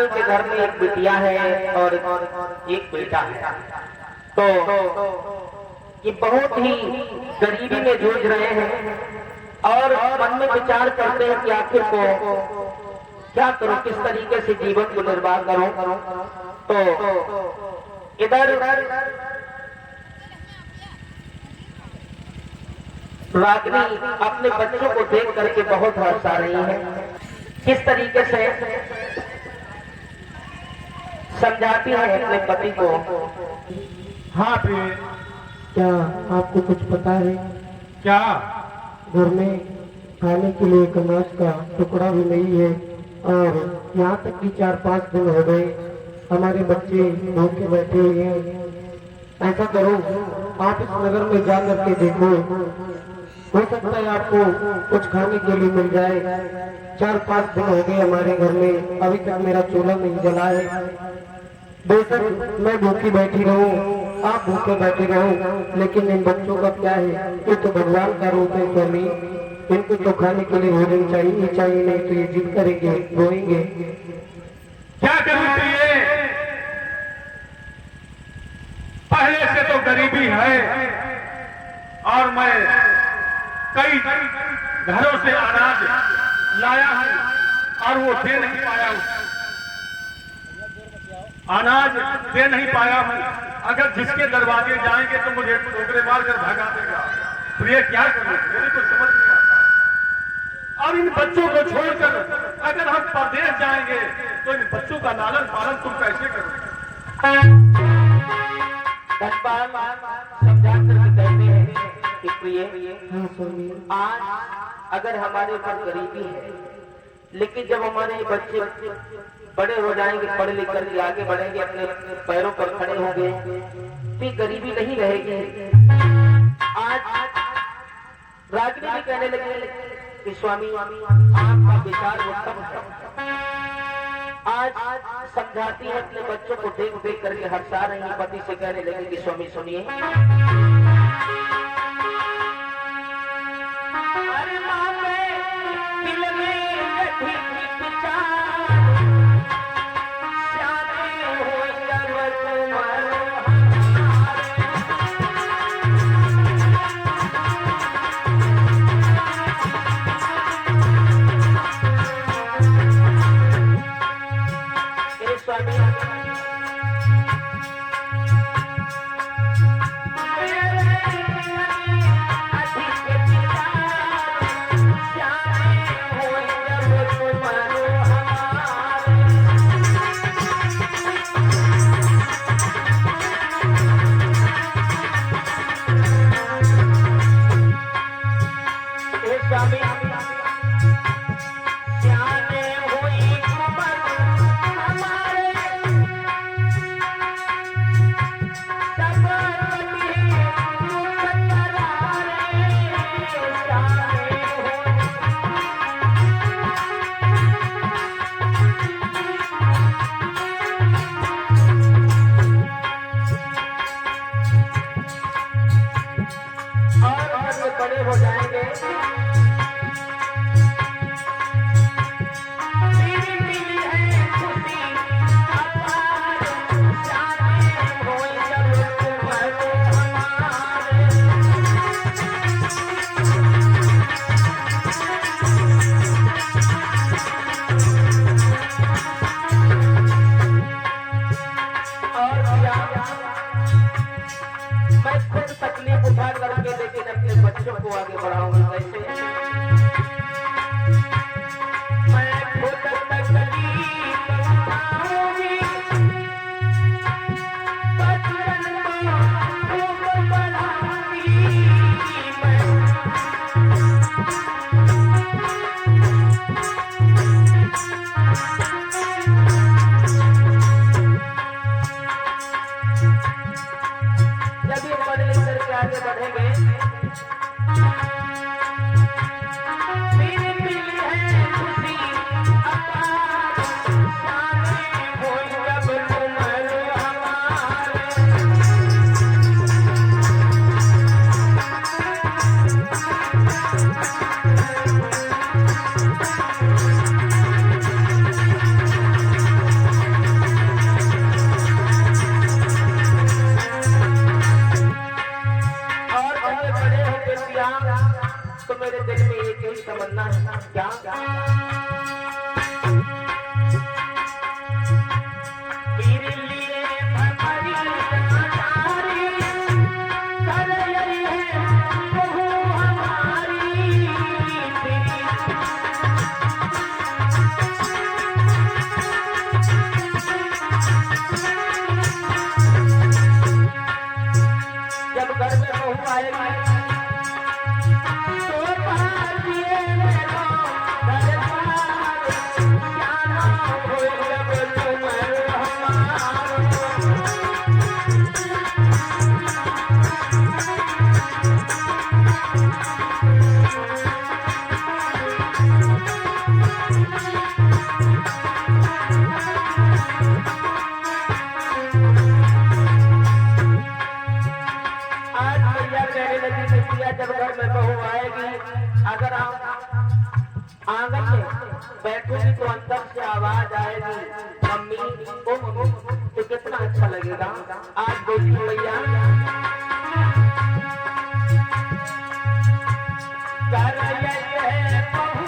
यशपाल के घर में एक बिटिया है और एक बेटा है। तो ये बहुत ही गरीबी में जूझ रहे हैं और मन में विचार करते हैं कि आखिर को क्या करूं, किस तरीके से जीवन को निर्वाह करूं। तो इधर रागिनी अपने बच्चों को देख करके बहुत हंसा रही है। किस तरीके से समझाती है अपने पति को। हाँ प्रिय, क्या आपको कुछ पता है? क्या? घर में खाने के लिए एक अनाज का टुकड़ा भी नहीं है और यहाँ तक कि 4-5 दिन हो गए हमारे बच्चे भूखे बैठे हुए हैं। ऐसा करो, आप इस नगर में जा करके देखो, हो सकता है आपको कुछ खाने के लिए मिल जाए। 4-5 दिन हो गए हमारे घर में, अभी तक मेरा चूल्हा नहीं जला है। बेशक मैं भूखी बैठी रहूं, आप भूखे बैठे रहो, लेकिन इन बच्चों का क्या है? ये तो भगवान का रूप है स्वामी, इनको तो खाने के लिए भोजन चाहिए चाहिए, नहीं तो ये जिद करेंगे, रोएंगे। क्या करूं प्रिय? पहले से तो गरीबी है और मैं कई घरों से अनाज लाया हूं और वो दे नहीं पाया हूं, अनाज दे नहीं पाया हूं। अगर जिसके दरवाजे जाएंगे तो मुझे ठोकरे मारकर भगा देगा। प्रिय क्या करूं, मेरे को समझ नहीं आता। और इन बच्चों को छोड़कर अगर हम परदेश जाएंगे तो इन बच्चों का लालन पालन तुम कैसे करोगे? धनपाल समझा कर कहते हैं कि प्रिय, हाँ स्वामी, आज अगर हमारे ऊपर गरीबी है, लेकिन जब हमारे बच्चे बड़े हो जाएंगे, पढ़ लिख करके आगे बढ़ेंगे, अपने पैरों पर खड़े होंगे, तो गरीबी नहीं रहेगी। आज रागिनी भी कहने लगी कि स्वामी आपका विचार उत्तम है। आज समझाती है, अपने बच्चों को देख देख करके हंसा रही है। पति से कहने लगी कि स्वामी सुनिए, स्वामी करना है क्या? तेरे लिए भमरी हमारी कर रही है बहू हमारी। जब घर में बहू आएगी तो बाहर दिए मेरा दरबार, जाना हो जब तुम हमारा। आज भैया कहने लगी भैया जब घर में बहू आएगी अगर आप आंगन में बैठोगी तो अंदर से आवाज आएगी मम्मी ओ मम्मी, तो कितना अच्छा लगेगा। आज बोली भैया कर रही है बहू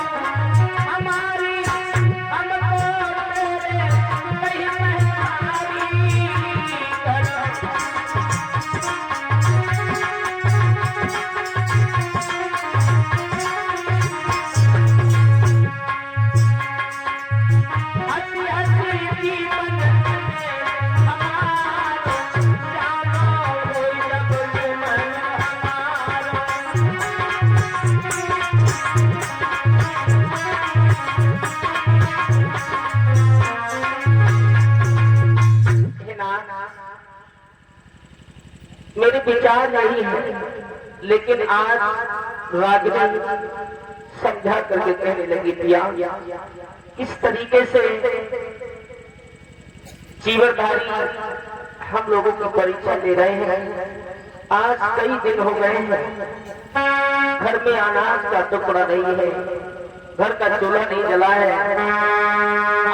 हमारी हमको तेरे कहीं महतारी कर। हंसी हंसी जीवन में हमारा जाना हो जब तुम हमारा। हे नाना, मेरे विचार नहीं है लेकिन आज रागिनी समझा करके कहने लगी पिया इस तरीके से जीवनधारी हम लोगों की परीक्षा ले रहे हैं। आज कई दिन हो गए हैं घर में अनाज का टुकड़ा नहीं है, घर का चूल्हा नहीं जला है।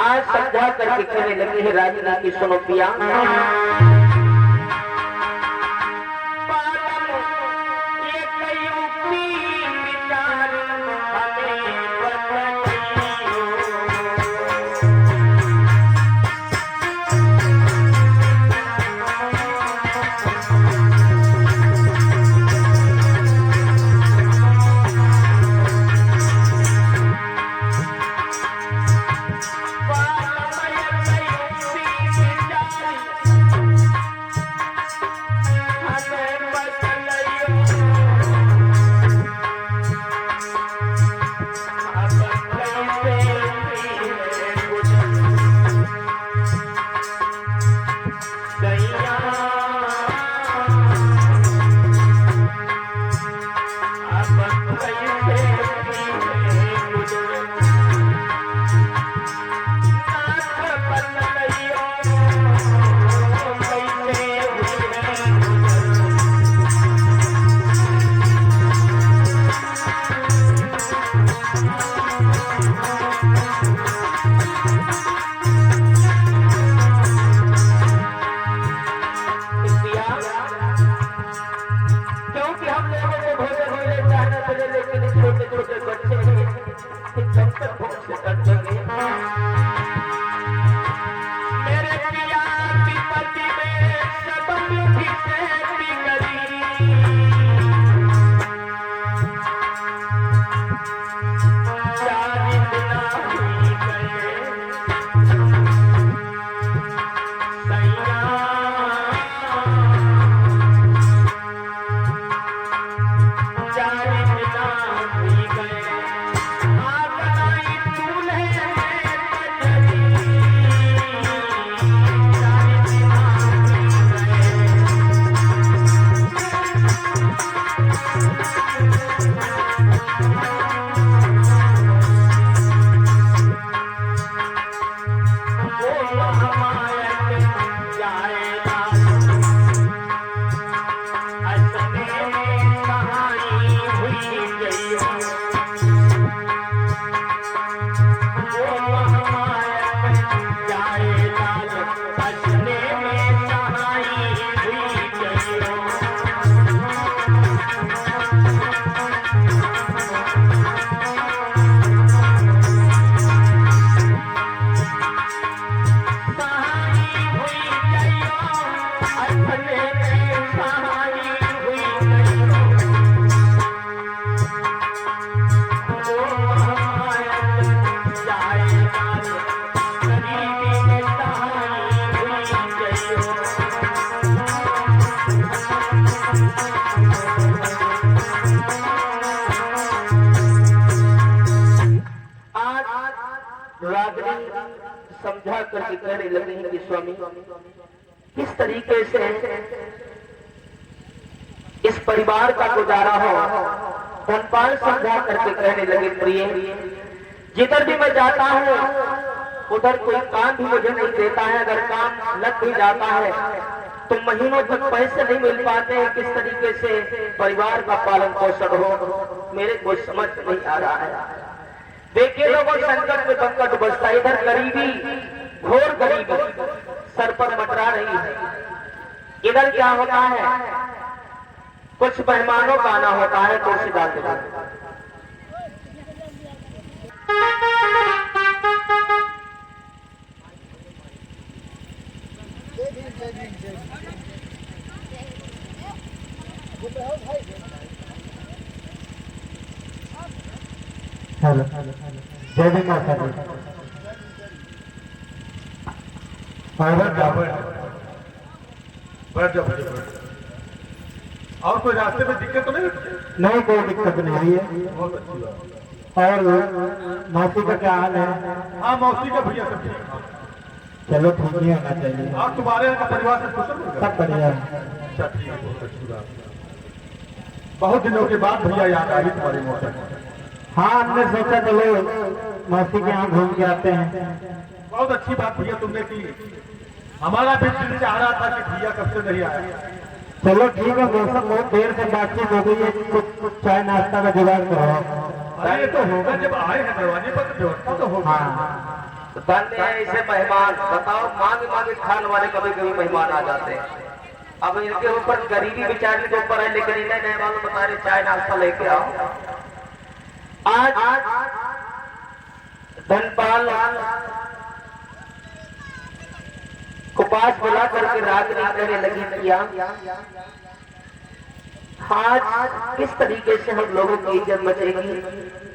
आज समझा करके कहने लगी है रागिनी की सुनो पिया रागिनी समझा करके कहने लगे हैं कि स्वामी किस तरीके से इस परिवार का गुजारा हो। धनपाल समझा करके कहने लगे प्रिय, जिधर भी मैं जाता हूँ उधर कोई काम भी मुझे नहीं देता है। अगर काम लग भी जाता है तो महीनों तक पैसे नहीं मिल पाते हैं। किस तरीके से परिवार का पालन पोषण हो मेरे को समझ नहीं आ रहा है। देखिए लोगों, संकट में संकट बसता, इधर गरीबी, घोर गरीबी सर पर मटरा रही है। इधर क्या होता है, कुछ मेहमानों का आना होता है कुर्सी डाल के। हेलो, जय जय माता दी। बैठ जाओ। और कोई रास्ते में दिक्कत तो नहीं? नहीं, कोई दिक्कत नहीं हुई है। बहुत अच्छी बात। और मौसी का क्या हाल है? हाँ, मौसी का भैया सब ठीक है। चलो ठीक ही होना चाहिए। और तुम्हारे यहाँ का परिवार से कुशल होगा? सब बढ़िया है। अच्छा, ठीक है, बहुत अच्छी बात। बहुत दिनों के बाद भैया याद आई तुम्हारी मौसी। हाँ, हमने सोचा चलो मौसी के यहाँ घूम के आते हैं। बहुत अच्छी बात भैया तुमने की। हमारा भी दिल चाह रहा था कि भैया कब से नहीं आया। चलो ठीक है, मौसम बहुत देर से बातचीत हो गई है, कुछ चाय नाश्ता का जुगाड़ करो। अरे ये तो होगा, जब आए हैं दरवाजे पर तो व्यवस्था तो होगा। हाँ, धन्य है ऐसे मेहमान। बताओ, मांगे मांगे खाने वाले कभी कभी मेहमान आ जाते हैं। अब इनके ऊपर गरीबी बेचारी के ऊपर है, लेकिन इन्हें नहीं मालूम बता रहे चाय नाश्ता लेके आओ। आज धनपाल को पास बुला करके रागिनी कहने लगी किया, आज किस तरीके से हम लोगों की इज्जत बचेगी।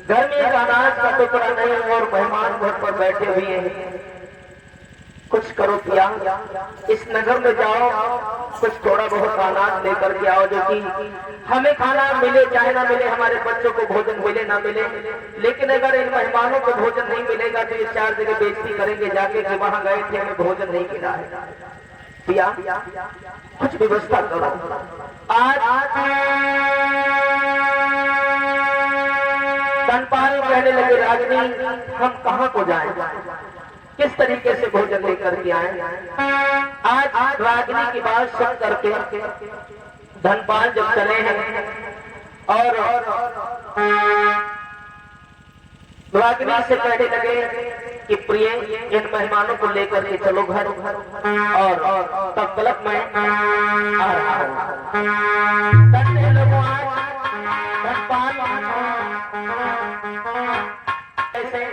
घर में एक अनाज का टुकड़ा नहीं और मेहमान घर पर बैठे हुए हैं। कुछ करो पिया, इस नगर में जाओ, कुछ थोड़ा बहुत अनाज लेकर के आओ, जो कि हमें खाना मिले चाहे ना मिले, हमारे बच्चों को भोजन मिले ना मिले। लेकिन अगर इन मेहमानों को भोजन नहीं मिलेगा तो ये 4 जगह बेइज्जती करेंगे जाके कि वहां गए थे हमें भोजन नहीं मिला है। पिया, कुछ व्यवस्था करो। आज धनपाल कहने लगे रागिनी, हम कहाँ को जाएं, किस तरीके से भोजन लेकर के आए। आज रागिनी की बात सुन करके धनपाल जब चले हैं और रागिनी से कहने लगे कि प्रिय, इन मेहमानों को लेकर के चलो घर, और तब तलक मैं आ रहा हूं। लोगों, आज धनपाल ऐसे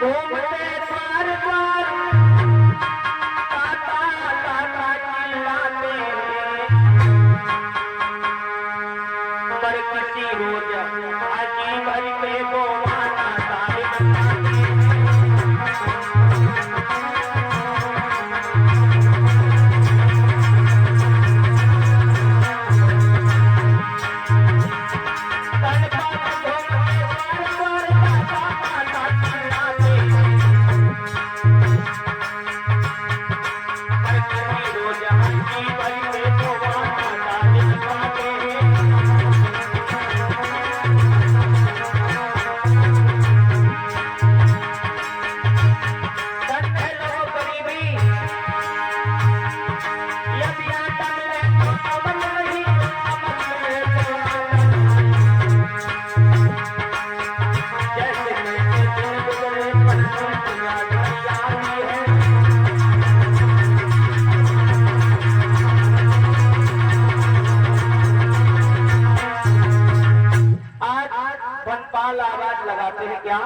घूमते द्वार द्वार, काटा काटा चिल्लाते, पर किसी रोज अजीब में वो आना आवाज लगाते हैं क्या?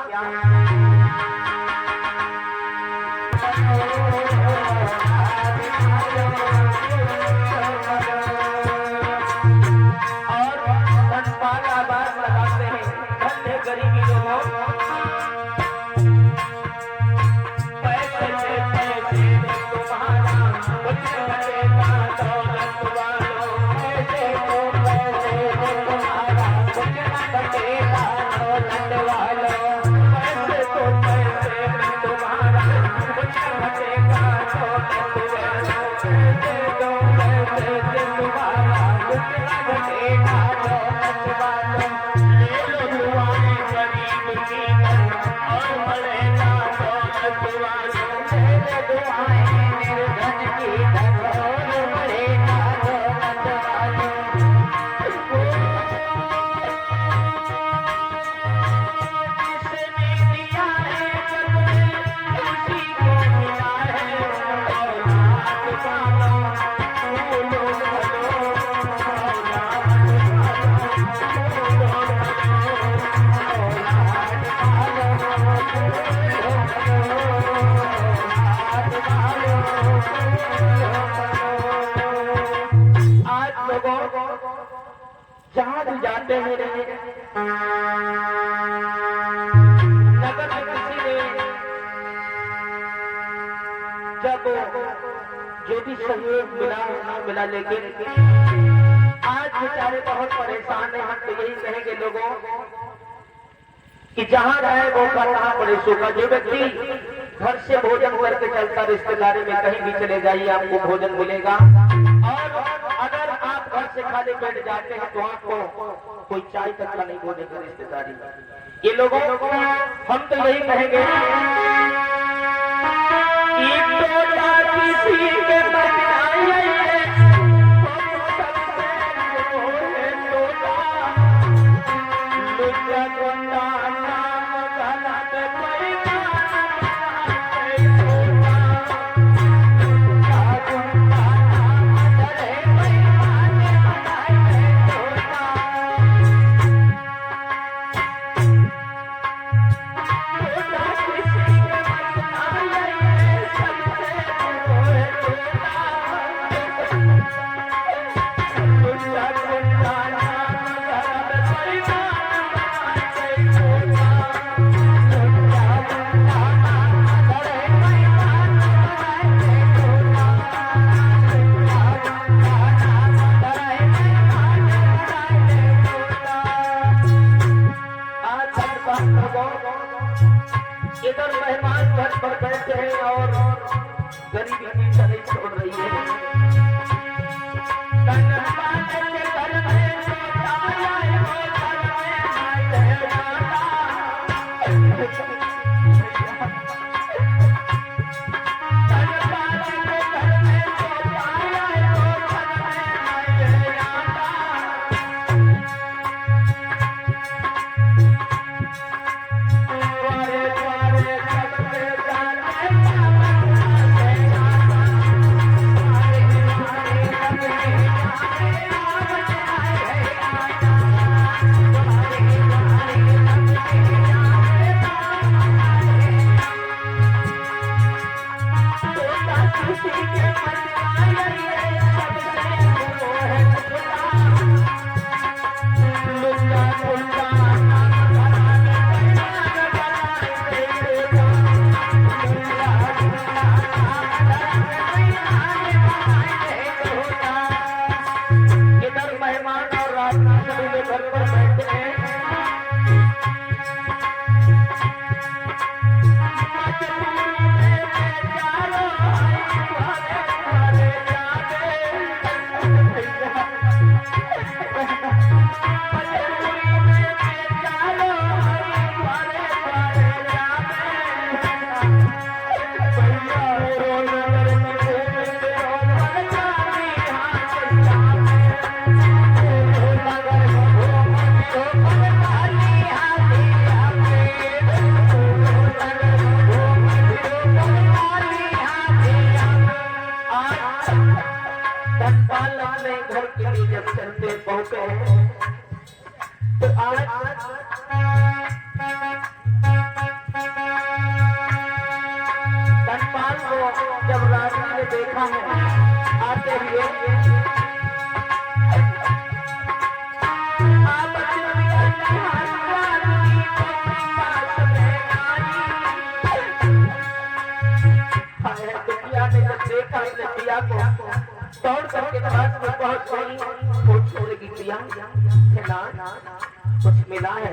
और धनपाल आवाज लगाते हैं, धन्य गरीबी लोगों, पैसे से पैसे तुम्हारा कुछ बचेगा, दौलत वालों पैसे को पैसे आज लोगों जहां भी जाते हैं नगर में किसी ने जब जो भी सहयोग मिला ना मिला, लेकिन आज बेचारे बहुत परेशान हैं। हम तो यही कहेंगे लोगों कि जहां रहे वो का कहां पड़े सो का। जो व्यक्ति घर से भोजन करके चलता, रिश्तेदारी में कहीं भी चले जाइए आपको भोजन मिलेगा। और अगर आप घर से खाली बैठ जाते हैं तो आपको कोई चाय तक का नहीं बोलेगा रिश्तेदारी में। ये लोगों हम तो यही कहेंगे किसी के इधर मेहमान घर पर बैठे हैं और गरीबी पीछा नहीं छोड़ रही है। घर के लिए जब चलते पहुंचे तो आज धनपाल को जब राजा ने देखा है आते हुए देखा को दौड़ करके पास में पहुंच गई। कुछ छोड़ेगी प्रिया कुछ मिला है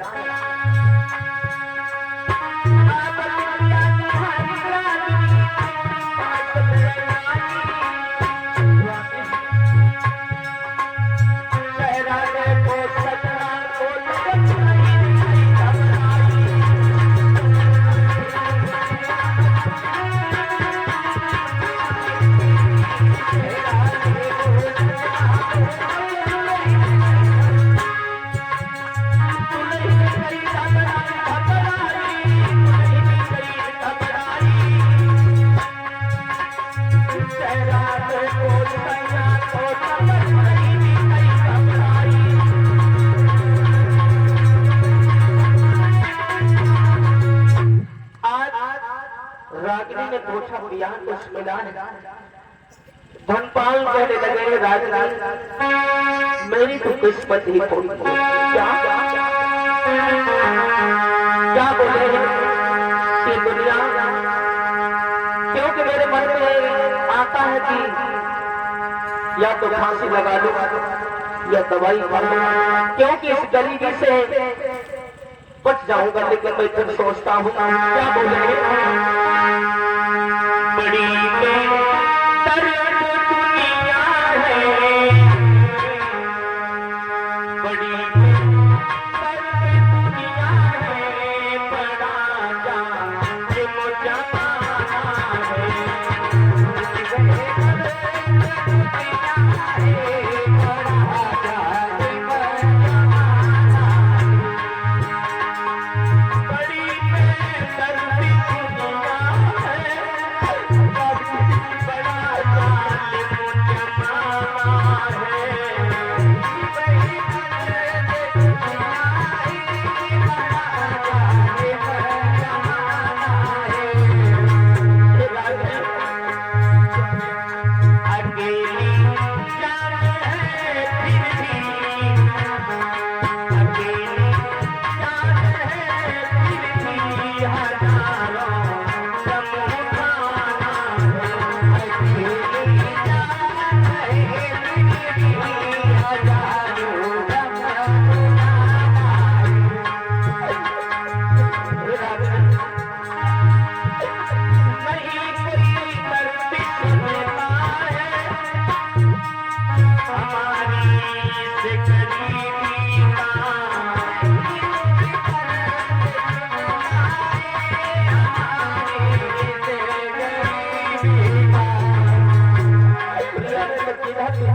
यहाँ कुछ मिला है। धनपाल कहने लगे राजराज मेरी तो किस्मत ही खोई है। क्या बोले कि दुनिया, क्योंकि मेरे मन में आता है कि या तो फांसी लगा लो या दवाई खा लो, क्योंकि इस गरीबी से बच जाऊंगा। लेकिन मैं फिर सोचता हूँ क्या बोले बड़ी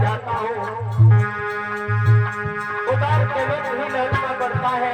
जाता हूँ उधर केवल ही लड़ना पड़ता है।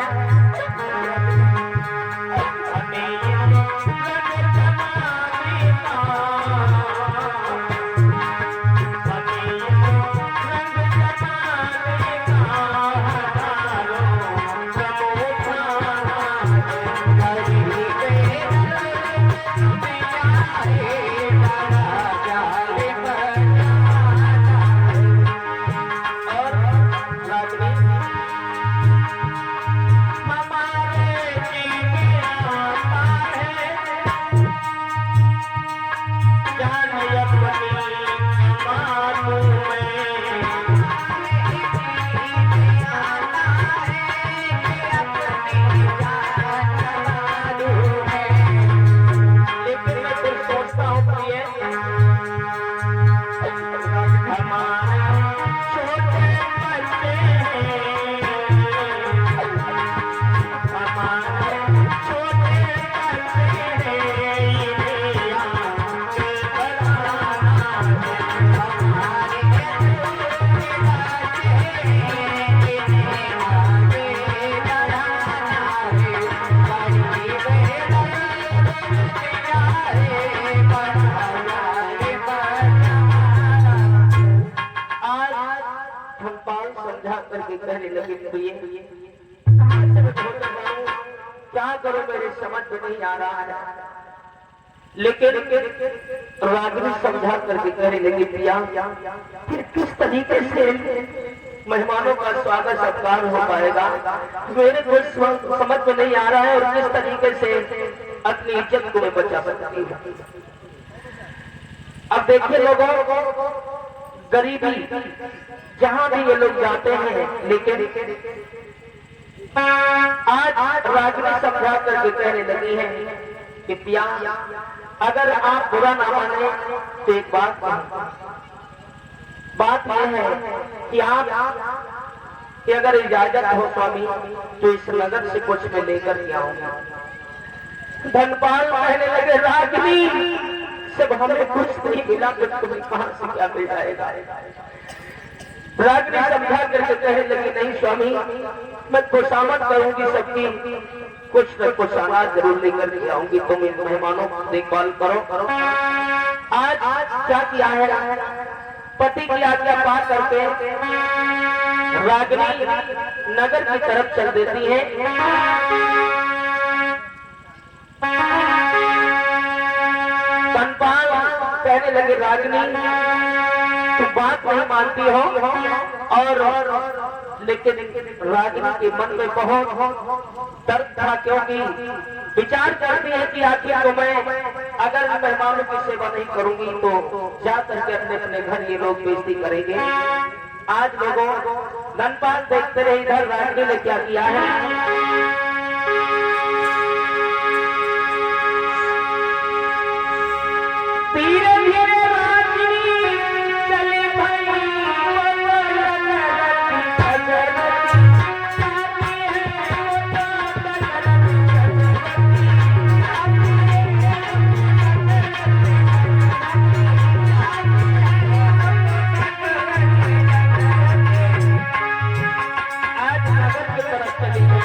क्या करूं मेरे समझ में नहीं आ रहा है। लेकिन रागिनी समझा करके कहने लगी पिया फिर किस तरीके से मेहमानों का स्वागत सत्कार हो पाएगा, मेरे कुछ समझ में नहीं आ रहा है। और किस तरीके से अपनी इज्जत को मैं बचा सकती हूँ। अब देखिए लोगों, गरीबी जहां भी ये लोग जाते हैं, लेकिन आज रागिनी समझा करके कहने लगी है कि पिया अगर आप बुरा ना माने तो एक बात यह है कि आप कि अगर इजाजत हो स्वामी तो इस नगर से कुछ मैं लेकर के आऊंगा। धनपाल कहने लगे रागिनी सब हमें कुछ नहीं मिला तो तुम्हें कहां से क्या मिल जाएगा। रागिनी समझा करके कहने लगी नहीं स्वामी मैं खुशामद करूंगी, सबकी कुछ न कुछ अनाज जरूर लेकर के आऊंगी, तुम इन मेहमानों की देखभाल करो। आज क्या किया है, पति की आज्ञा पा करके रागिनी नगर की तरफ चल देती है। धनपाल रागिनी तुम बात नहीं मानती हो, और लेकिन रागिनी के मन में बहुत दर्द था, क्योंकि विचार करती है कि आखिर तो मैं अगर मेहमानों की सेवा नहीं करूंगी तो जा करके अपने अपने घर ये लोग बेइज्जती करेंगे। आज लोगों ननपाल देखते रहे, इधर रागिनी ने क्या किया है। धीरे धीरे रागिनी चले भाई आज नगर की तरफ चली गई।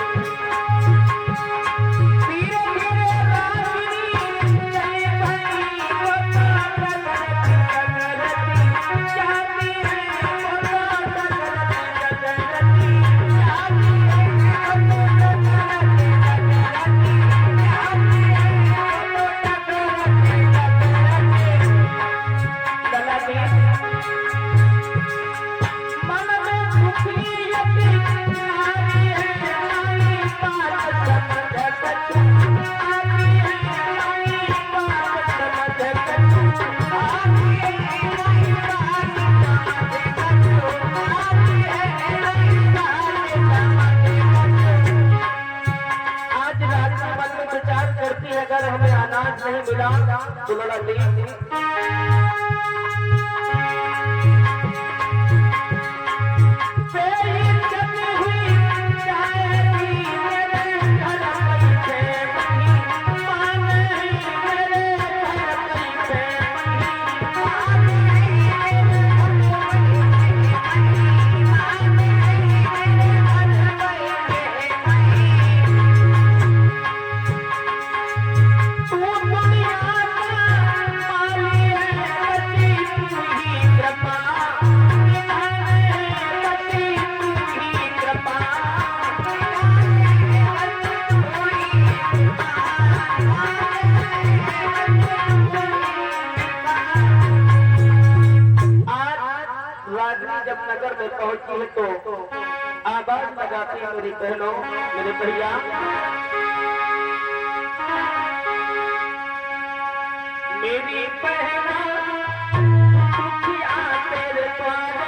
अगर हमें अनाज नहीं मिला तो लड़ाई जब नगर में पहुंची है तो आवाज लगाती है मेरी बहनों, मेरे भैया, मेरी बहना तेरे द्वारे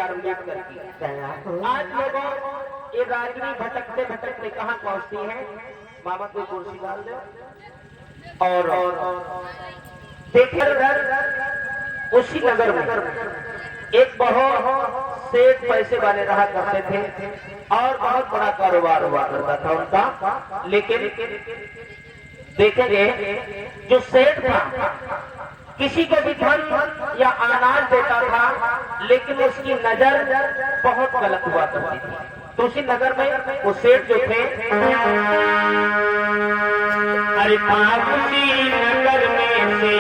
अम्बेडकर की। आज लोगों ये राजनी भटकते भटकते कहाँ पहुंचती है। मामा कोई कुर्सी डाल दो। और देखिए उसी नगर में एक बहुत सेठ पैसे वाले रहा करते थे और बहुत बड़ा कारोबार हुआ करता था उनका। लेकिन देखेंगे जो सेठ था किसी को भी धन या अनाज देता था, लेकिन उसकी नजर बहुत गलत हुआ करती थी। तो उसी नगर में वो सेठ जो थे, अरे उसी नगर में से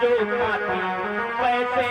जो पैसे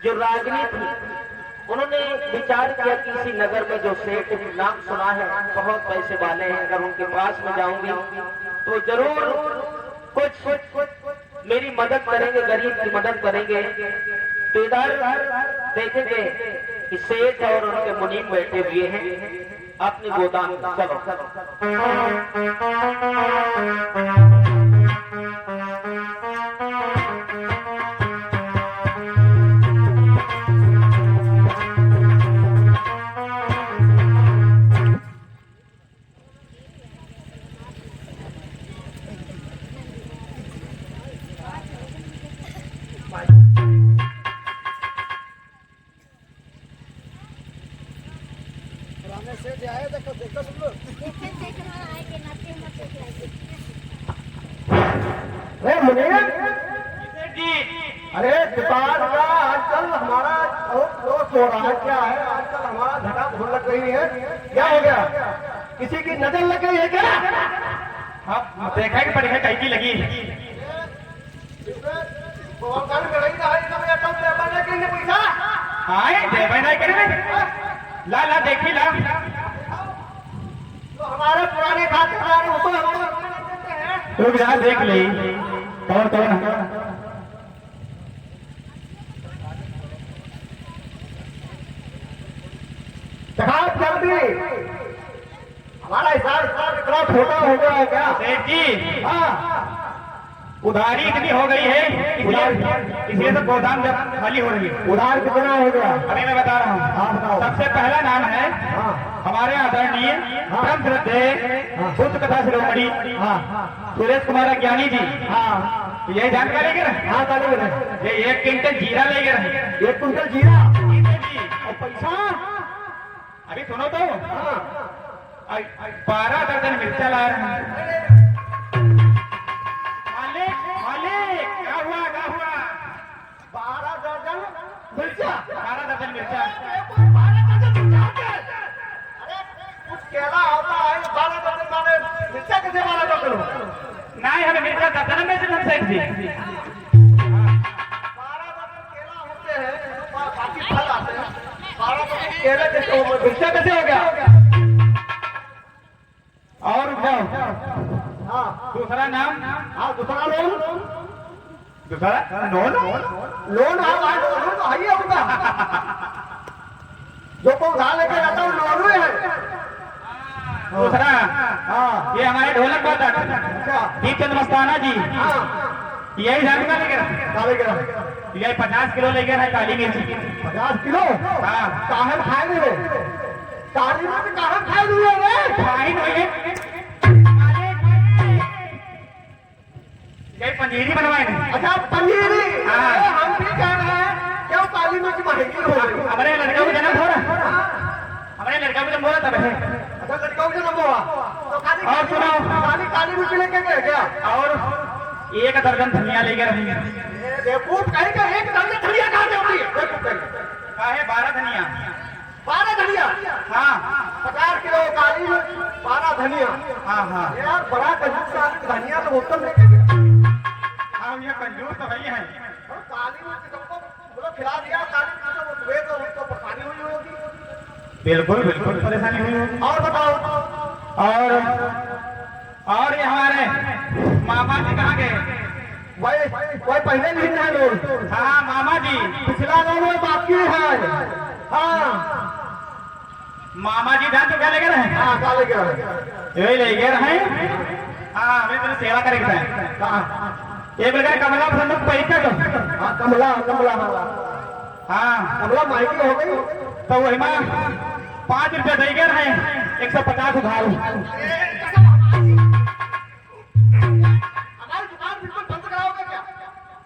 जो रागनी थी उन्होंने विचार किया कि इसी नगर में जो सेठ नाम सुना है बहुत पैसे वाले हैं, अगर उनके पास में जाऊंगी तो जरूर कुछ मेरी मदद करेंगे, गरीब की मदद करेंगे। तो इधर देखेंगे कि सेठ और उनके मुनीम बैठे हुए हैं अपनी गोदाम में। चलो अरे दुकान का आजकल हमारा बहुत लॉस हो रहा है। क्या है आजकल हमारा झटा भूल लग रही है। क्या हो गया? किसी की नजर लग गई है क्या? हाँ देखा कि परीक्षा कहीं की लगी ला ला देखी ला तो हमारे पुराने खातेदार रुक जा देख ली कौन कौन जल्दी। हमारा हिसाब इतना छोटा हो गया है क्या सेठ जी? हाँ उधारी इतनी हो गई है इसलिए तो गोदाम जब खाली हो रही है। उधार कितना हो गया? अभी मैं बता रहा हूँ। हाँ बताओ। सबसे पहला नाम है हमारे आदरणीय परम श्रद्धेय शुद्ध कथा शिरोमणि सुरेश कुमार ज्ञानी जी। हाँ यही जानकारी लेके रहे। हाँ चालू ये 1 क्विंटल जीरा लेके रहे। 1 क्विंटल जीरा और पैसा अभी सुनो तो 12 दर्जन मिर्चा ला रहे हैं। मालिक क्या हुआ 12 दर्जन मिर्चा 12 दर्जन मिर्चा। अरे कुछ केला होता है 12 दर्जन माने मिर्चा कैसे 12 दर्जन हो? नहीं हमें मिर्चा दर्जन में से सेठ जी 12 दर्जन केला होते हैं बाकी फल आते हैं। 12 दर्जन केले कैसे हो मिर्चा कैसे हो गया? और हाँ दूसरा नाम। हाँ दूसरा लोन दूसरा लोन लोन लोन तो है होगा जो को उधार लेके जाता हूँ लोन ही है। दूसरा हाँ ये हमारे ढोलक बात दीपचंद मस्ताना जी। हाँ यही जानकारी लेके ये 50 किलो ले गया है काली मिर्च। 50 किलो? हाँ। काहन खाए रे? काली मिर्च काहन खाए रे? खाई नहीं है। ये पंजीरी बनवाए थे। अच्छा पनीरी। हाँ। हम भी कह रहे हैं क्यों काली मिर्च महंगी हो गई? हमारे लड़का को जन्म हो रहा, हमारे लड़का को जन्म हो रहा था बहन। अच्छा लड़कों से नंबर हुआ तो खाली और सुनो। काली मिर्च लेके गए क्या? और 1 दर्जन धनिया लेके रहेंगे। बेवकूफ कहीं का 1 दर्जन धनिया कहाँ से होती है? बेवकूफ कहीं का है 12 धनिया। 12 धनिया? हाँ 50 किलो काली मिर्च 12 धनिया। हाँ हाँ यार बड़ा कंजूस आदमी धनिया तो उत्तम लेके गया। हम ये कंजूस तो वही है। काली मिर्च सबको बोलो खिला दिया, काली मिर्च तो सुबह तो उनको परेशानी हुई होगी। बिल्कुल बिल्कुल परेशानी हुई होगी। और बताओ। और ये हमारे मामा जी कहाँ गए? वही पहले नहीं है लोग। हाँ मामा जी पिछला गाँव में बाकी है। हाँ मामा जी जान तो क्या लेकर हैं? हाँ काले के यही लेकर हैं। हाँ हमें तेरी सेवा करेंगे सर। ये मिल गया कमला प्रमुख पैकेट। हाँ कमला कमला हाँ कमला माइकी हो गई। तो वही माँ 5 रुपया देकर हैं, 150 उधार। हमारी दुकान बिल्कुल बंद कराओगे क्या?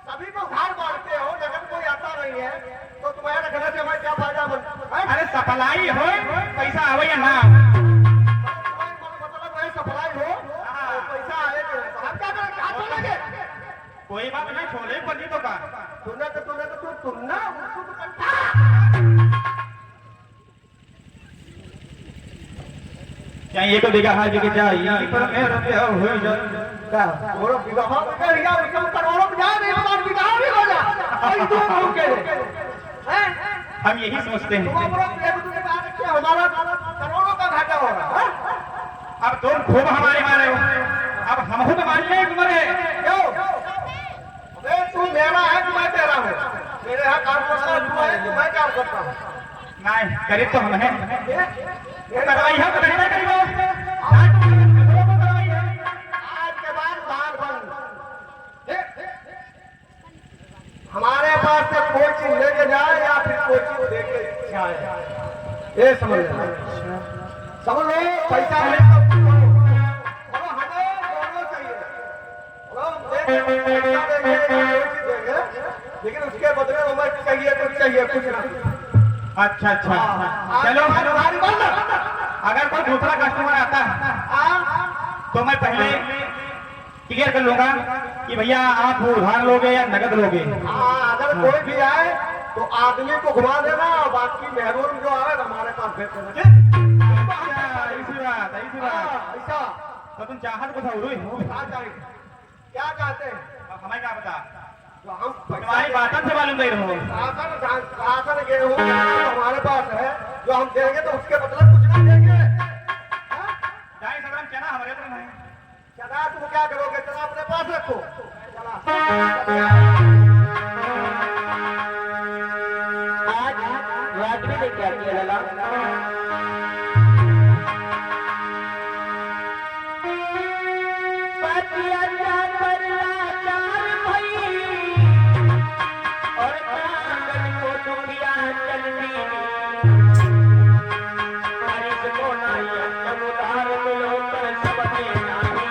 सभी को उधार बांटते हो, नगद कोई आता नहीं है तो तुम्हारे रखने से हमें क्या फायदा बनता है? अरे सप्लाई हो पैसा आवे या ना? मतलब है सप्लाई हो और पैसा आएगा तो हम क्या करें? क्या छोड़ेंगे? कोई बात नहीं, छोड़े पंडितों का। तुमने तो तुमना चाहिए तो देखा हाजी के चाहिए पर मेरा ब्याह हो जाए। करोड़ों विवाह कर लिया, उसमें करोड़ों में जाए नहीं, बार विवाह भी हो जाए। ऐसे तो हम के हैं हम यही सोचते हैं। हमारा करोड़ों का घाटा हो रहा है। अब तुम खूब हमारे मारे हो, अब हम तो मान ले तुम्हारे। क्यों? अबे तू मेरा है कि मैं तेरा हूँ? मेरे यहाँ काम करता तू है कि मैं काम करता हूँ? नहीं करीब तो हम हैं। करवाई है तो नहीं करीब। आज के बाद बार बंद। हमारे पास से कोई चीज लेके जाए या फिर कोई चीज देके जाए, ये समझ लो। समझ लो पैसा है तो बोलो हमें दोनों चाहिए। बोलो हम पैसा देंगे कोई चीज देंगे, लेकिन उसके बदले हमें चाहिए कुछ ना। अच्छा अच्छा चलो। हमारी बंद। अगर कोई दूसरा कस्टमर आता है तो मैं पहले क्लियर कर लूंगा कि भैया आप उधार लोगे या नगद लोगे। अगर कोई भी आए तो आदमी को घुमा देना और बाकी मेहरून जो आए हमारे पास भेज देना। ऐसी बात ऐसा तो तुम चाहत कुछ और क्या चाहते हैं? हमें क्या पता, तो हम तुम्हारी बातन से मालूम नहीं रहो। राशन गेहूँ हमारे पास है, जो हम देंगे तो उसके बदले कुछ ना देंगे। ढाई सौ ग्राम चना हमारे तरफ है। चना तुम क्या करोगे? चना अपने पास रखो। आज राजवी ने क्या किया लला? और कांगन को दुखिया चलनी बारिश को नाया समुदार मिलो कर सबके नानी।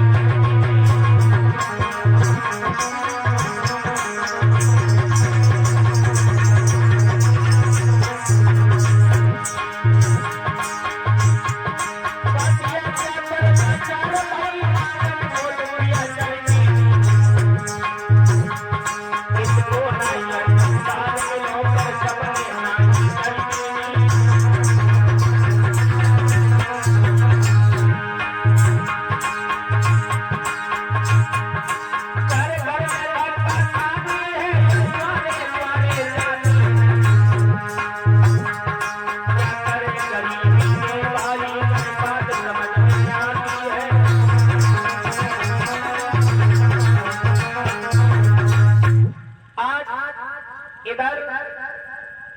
इधर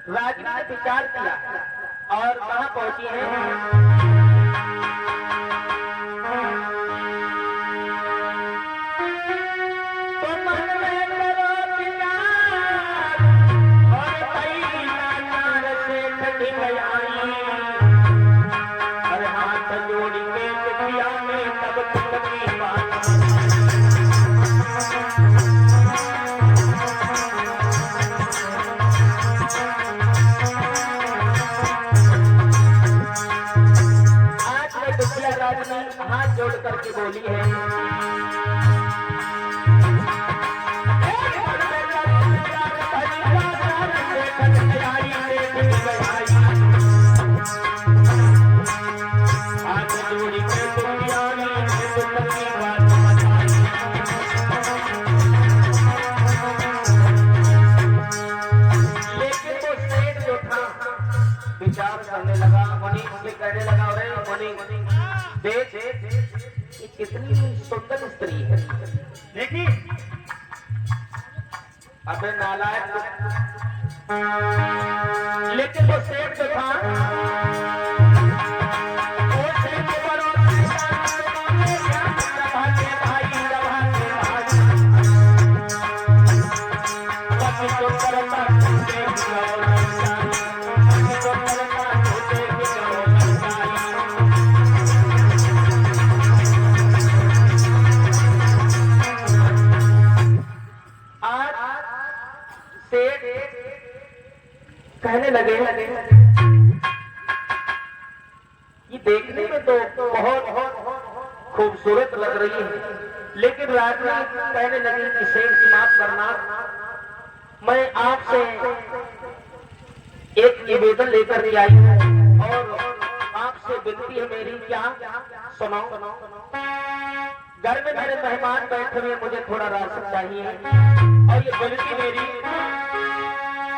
राजवी ने विचार किया और कहाँ पहुंची है? तो मन में करो विचार हाथ जोड़ करके बोली है। लेकिन वो सेठ जो था विचार करने लगा, मणि से कहने लगा, अरे मणि देख ये कितनी सुंदर स्त्री है। देखी अबे नालायक। लेकिन वो सेठ जो था वो सेठ के बड़ों कहने लगे ये देखने में तो बहुत खूबसूरत लग रही है, लेकिन राजा कहने लगे कि सेठ जी माफ करना, मैं आपसे एक निवेदन लेकर के आई हूँ और आपसे विनती है मेरी, क्या सुनो। घर में मेरे मेहमान बैठे हुए, मुझे थोड़ा राशन चाहिए और ये विनती मेरी।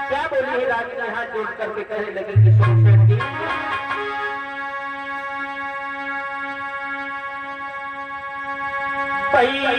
क्या बोली है रानी ने हाथ जोड़ करके कहने लगी कि सुन सेठ जी, भैया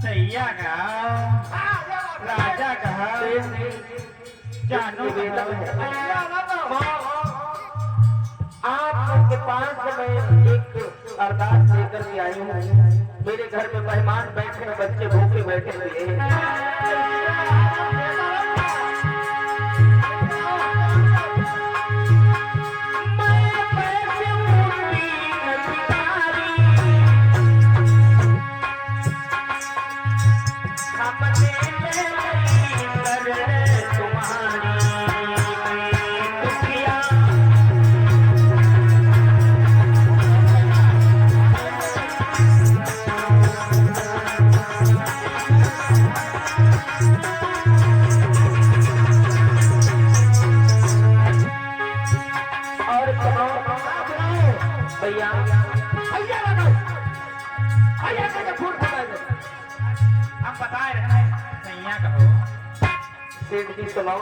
सैया का राजा कहा जानो आपके पास मैं एक अरदास लेकर के आई हूँ। मेरे घर में मेहमान बैठे, बच्चे भूखे बैठे हुए हैं। हम बता रहे हैं सैया कहो। सेठ जी सुनाओ।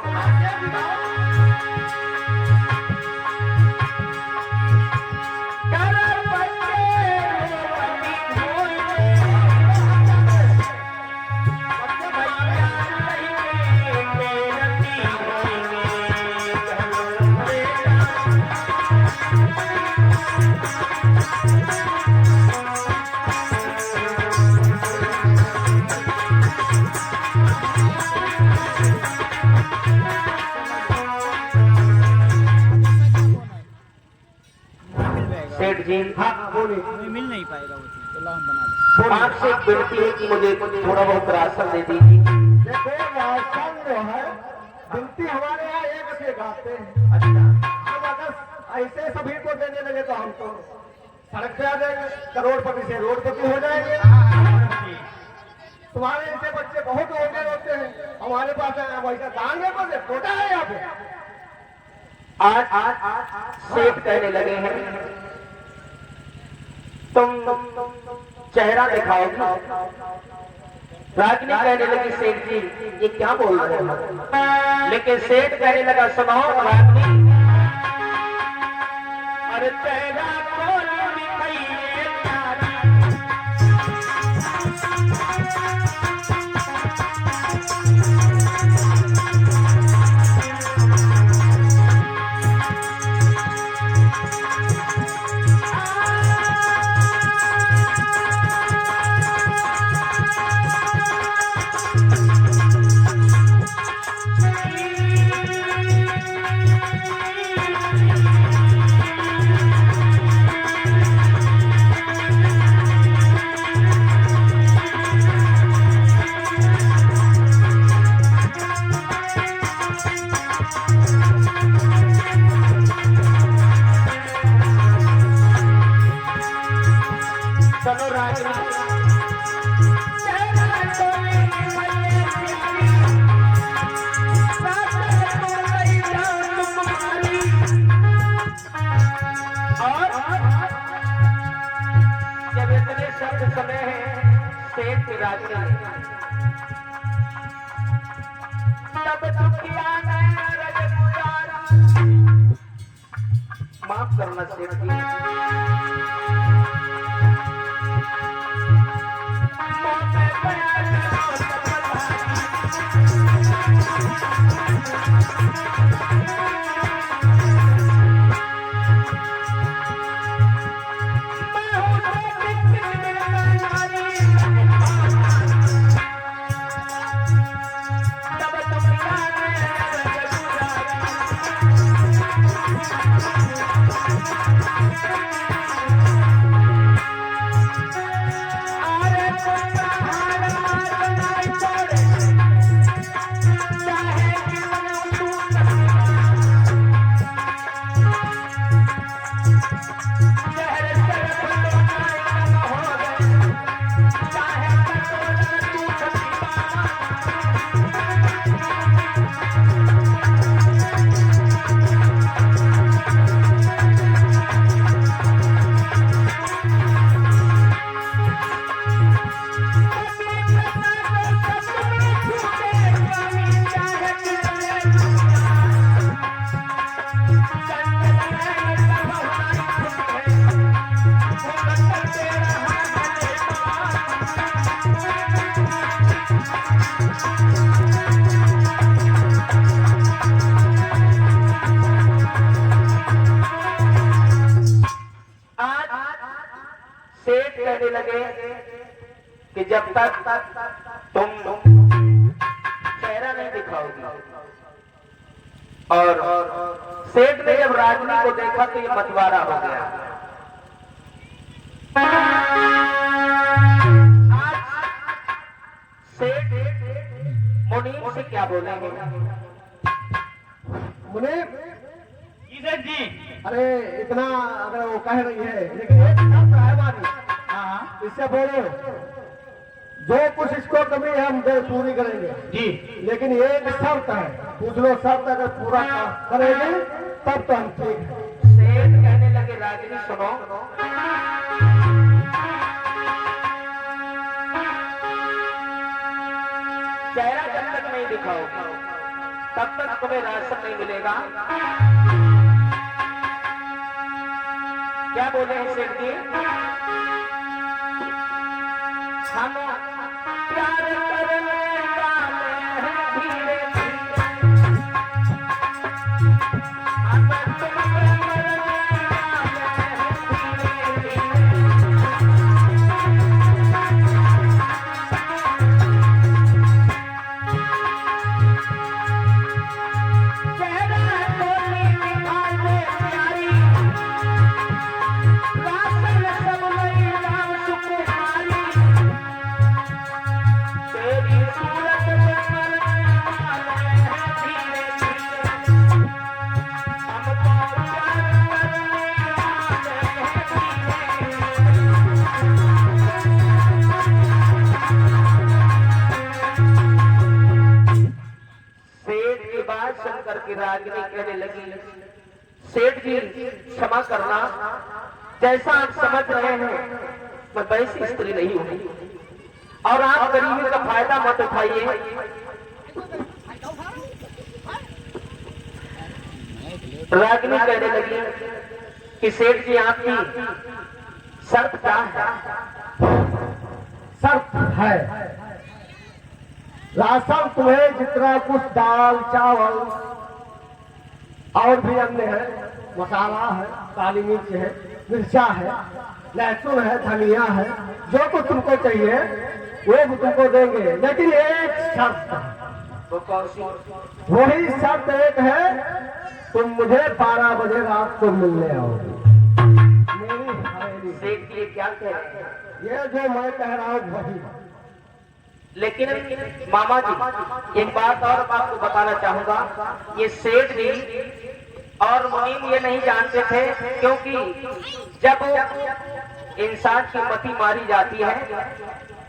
सेठ जी हाँ बोले। मिल नहीं पाएगा वो चीज, तो हम बना लें। आपसे एक विनती है कि मुझे थोड़ा बहुत राशन दे दीजिए। देखो राशन जो है विनती हमारे यहाँ एक से गाते हैं। अच्छा ऐसे सभी को देने लगे तो हम तो सड़क पे आ जाएंगे, करोड़पति से रोडपति हो जाएंगे। तुम्हारे ऐसे बच्चे बहुत होते हैं, हमारे पास है वैसा दान है, बस छोटा है यहाँ पे। आज सेठ कहने लगे हैं तुम चेहरा दिखाओगी। रागिनी कहने लगी सेठ जी ये क्या बोल रहे हैं, लेकिन सेठ कहने लगा सुनो रागिनी, अरे चेहरा खोल दिखाइए प्यारी। चलो रागिनी जब इतने शब्द समय है सेठ की रागिनी तब दुखिया माफ करना सेठ जी। सेठ कहने लगे कि जब तक तुम चेहरा नहीं दिखाओगी, और सेठ ने जब रागिनी को देखा तो ये मतवारा हो गया। आज सेठ मुनीम से क्या बोलेंगे? मुनीम जी अरे इतना अगर वो कह रही है, लेकिन एक शर्त है हमारी। हाँ इससे बोलो जो कुछ इसको कमी है हम पूरी करेंगे जी, लेकिन एक शर्त है, पूछ लो शर्त अगर पूरा करेंगे तब तो हम ठीक है। सेठ कहने लगे रागिनी सुनो, चेहरा जब तक नहीं दिखाओगी तब तक तुम्हें राशन नहीं मिलेगा। क्या बोले हैं सेठ जी? हम प्यार करने वाले हैं धीरे धीरे, हम तुम्हें मरने वाले हैं धीरे धीरे। चेहरा कोई निभाए प्यारी, राशन सब महिला सुकुमारी, तेरी सूरत में मरने वाले हैं धीरे धीरे, हमको प्यार करने रागिनी कहने लगी, सेठ जी क्षमा करना, जैसा आप समझ रहे हैं मैं वैसी स्त्री नहीं हूँ और आप गरीबी का फायदा मत उठाइए। रागिनी कहने लगी कि सेठ जी आपकी शर्त क्या है? शर्त है, राशन तुम्हें जितना कुछ दाल चावल और भी अन्य है, मसाला है, काली मिर्च है, मिर्चा है, लहसुन है, धनिया है, जो कुछ तुमको चाहिए वो भी तुमको देंगे, लेकिन एक शर्त है। वो कौन सी? वही शर्त एक है, तुम मुझे 12 बजे रात को मिलने आओगे मेरी हवेली। सेठ जी क्या कह रहे हैं? ये जो मैं कह रहा हूँ वही है। लेकिन मामा जी एक बात और आपको बताना चाहूंगा, ये सेठ जी और मुनीम ये नहीं जानते थे, क्योंकि जब इंसान की मति मारी जाती है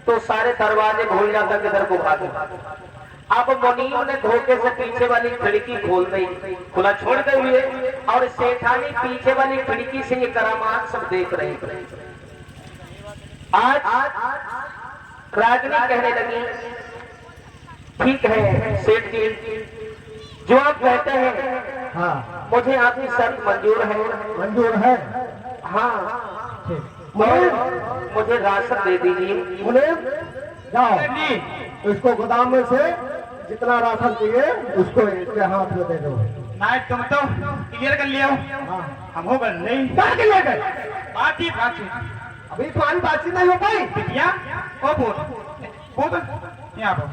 तो सारे दरवाजे भूल जाता किधर को भागे। अब मुनीम ने धोखे से पीछे वाली खिड़की खोल दी, खुला छोड़ गए हुए, और सेठानी पीछे वाली खिड़की से ये करामात सब देख रहे थे। आज रागिनी कहने लगी, ठीक है सेठ जी, जो आप कहते हैं हाँ मुझे आपकी शर्त मंजूर है। मंजूर है। हाँ, ठीक, और मुझे राशन दे दीजिए। मुनीम जाओ, इसको गोदाम में से जितना राशन चाहिए उसको इसके हाथ में दे दो। नहीं तुम तो क्लियर कर लिया हो, हम हो गए नहीं बातचीत अभी तुम्हारी बातचीत नहीं हो पाई। बिटिया ओ बोल यहाँ पर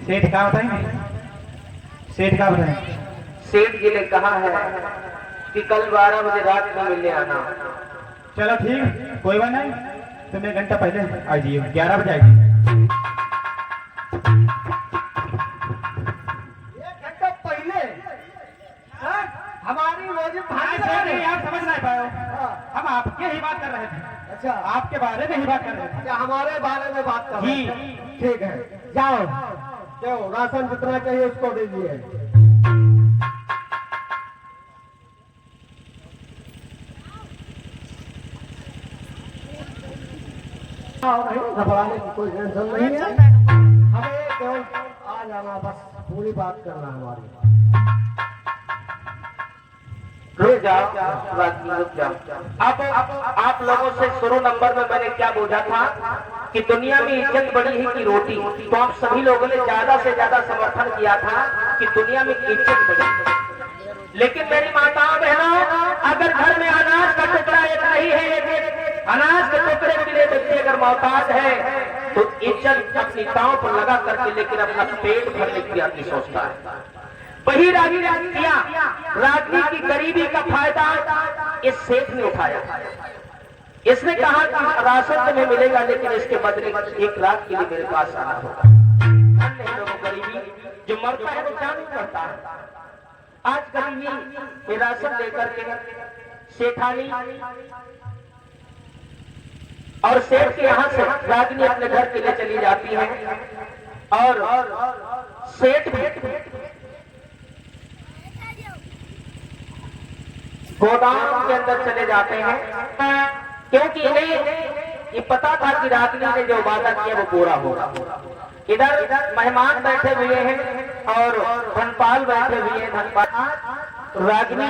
सेठ का बताएंगे, सेठ का बताएंगे। सेठ जी ने कहा है कि कल 12 बजे रात में मिलने आना। चलो ठीक, कोई बात नहीं, तुम 1 घंटा पहले आ जाइए, 11 बजे आइए। 1 घंटा पहले हमारी रोजी नहीं, आप समझ नहीं पाए हो, हम आपके ही बात कर रहे थे। अच्छा, आपके बारे में ही बात कर रहे थे। अच्छा, हमारे बारे में बात कर रहे जी। हैं। ठीक है, जाओ, क्यों राशन जितना चाहिए उसको दीजिए। नहीं घबराने की कोई टेंशन नहीं है, हमें केवल आ जाना, बस पूरी बात करना हमारी। रुक जाओ रागिनी, रुक जाओ। अब आप लोगों से शुरू नंबर में मैंने क्या बोला था कि दुनिया में इज्जत बड़ी है कि रोटी, तो आप सभी लोगों ने ज्यादा से ज्यादा समर्थन किया था कि दुनिया में इज्जत बड़ी है। लेकिन मेरी माताओं बहनों, अगर घर में अनाज का टुकड़ा एक नहीं है, एक अनाज के टुकड़े के लिए व्यक्ति अगर मोहताज है तो इज्जत अपनी ताव पर लगा करके लेकिन अपना पेट भरने की आदमी सोचता है। वही रागिनी की गरीबी का फायदा इस सेठ ने उठाया। इसने कहा कि राशन तुम्हें मिलेगा, लेकिन इसके बदले 1 लाख के लिए मेरे पास आना होगा। नहीं लोगों, गरीबी जो मरता है वो क्या नहीं करता है। आज गरीबी ये राशन लेकर के सेठानी और सेठ के यहाँ से रागिनी अपने घर के लिए चली जाती है, और सेठ भी गोदाम के अंदर चले जाते हैं, क्योंकि इन्हें ये पता था कि रागिनी ने जो वादा किया वो पूरा होगा। इधर मेहमान बैठे हुए हैं और धनपाल बैठे हुए हैं। धनपाल रागिनी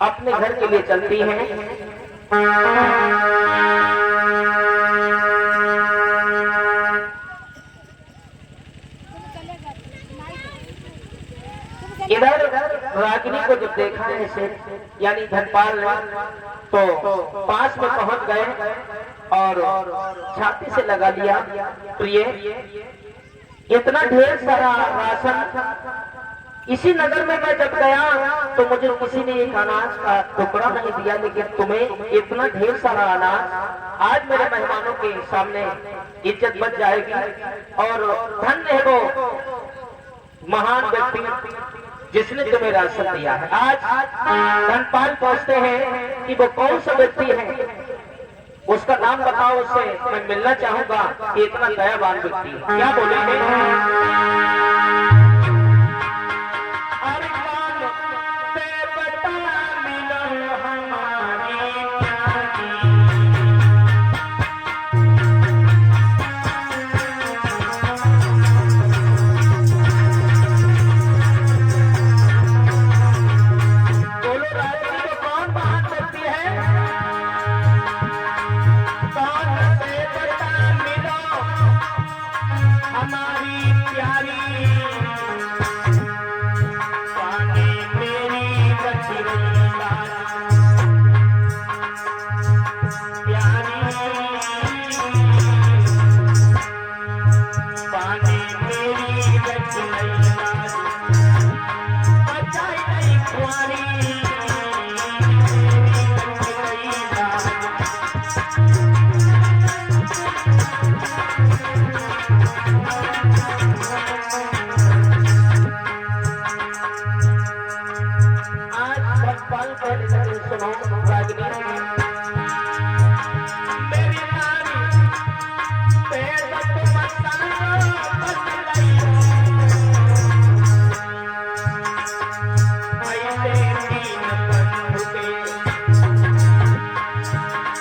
अपने घर के लिए चलती है। इधर रागिनी को जब देखा है सेठ यानी धनपाल ने, तो पास में पहुंच गए और छाती से लगा लिया, प्रिय इतना ढेर सारा राशन इसी नगर में मैं जब गया तो मुझे किसी ने एक अनाज का टुकड़ा नहीं दिया, लेकिन तुम्हें इतना ढेर सारा अनाज आज मेरे मेहमानों के सामने इज्जत बच जाएगी। और धन्य है वो महान व्यक्ति जिसने तुम्हें राशन दिया है। आज धनपाल पूछते हैं कि वो कौन सा व्यक्ति है, उसका नाम बताओ, उससे मैं मिलना चाहूंगा कि इतना दयावान व्यक्ति है। क्या बोलेंगे? आज भगवान कहने लगे सुनो रागिनी मेरी नारी पेट को मसाना बदलाई ऐसे दीन बंधु के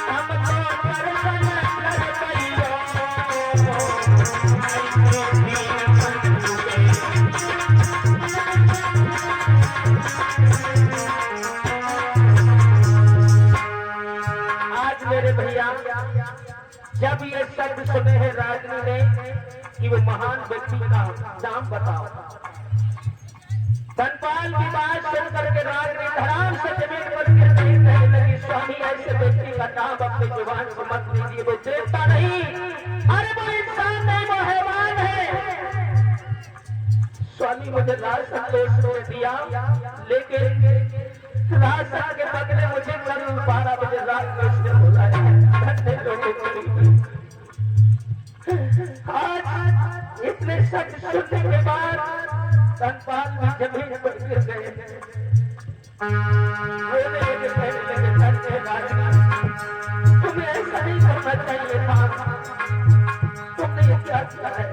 हमको दर्शन कर गइयो ऐसे दीन बंधु के आज मेरे भैया जब ये शब्द सुने हैं रागिनी ने कि वो महान व्यक्ति का नाम बताओ धनपाल की बात सुन करके रागिनी धड़ाम से जमीन पर गिर गई कहने लगी स्वामी ऐसे व्यक्ति का नाम अपनी जुबान से मत लीजिए वो देवता नहीं अरे वो इंसान नहीं वो हैवान है स्वामी मुझे लाल संतोष ने दिया लेकिन रास्ता के बदले मुझे कल 12 बजे रात में उसने बुलाया धन्य लोगों के लिए आज इतने शब्द सुनने के बाद धनपाल भी जमीन पर गिर गए रोने लगे कहने लगे धन्य रागिनी तुम्हें ऐसा नहीं करना चाहिए था तुमने ये क्या किया है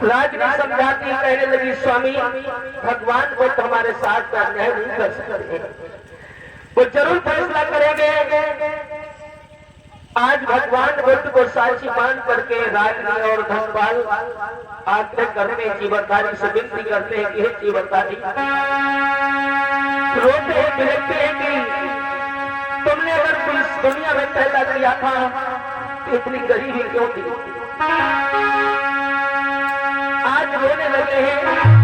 रागिनी समझाती कहने लगी स्वामी भगवान को तो हमारे साथ का अन्याय नहीं कर सकते वो जरूर फैसला करेंगे आज भगवान बुद्ध को साक्षी मान करके रागिनी और धनपाल आज्ञा करने जीवनधारी से विनती करते हैं कि हे जीवनधारी रोते हैं बिलखते हैं कि तुमने अगर इस दुनिया में पैदा किया था तो इतनी गरीबी क्यों थी आज रोने लगे हैं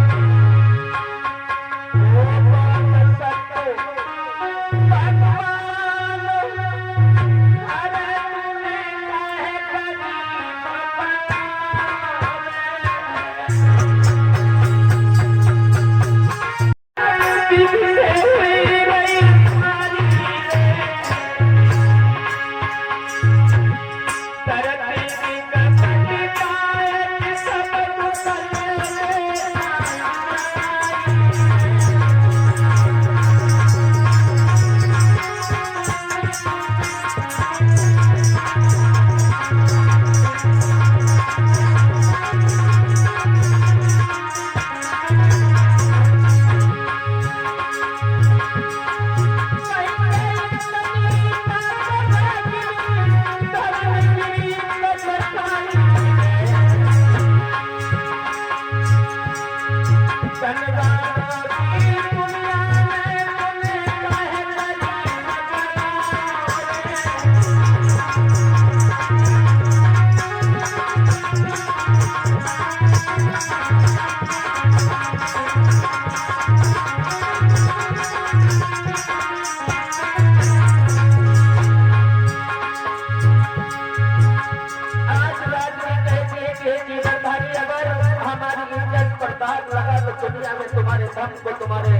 दुनिया में तुम्हारे धन को तुम्हारे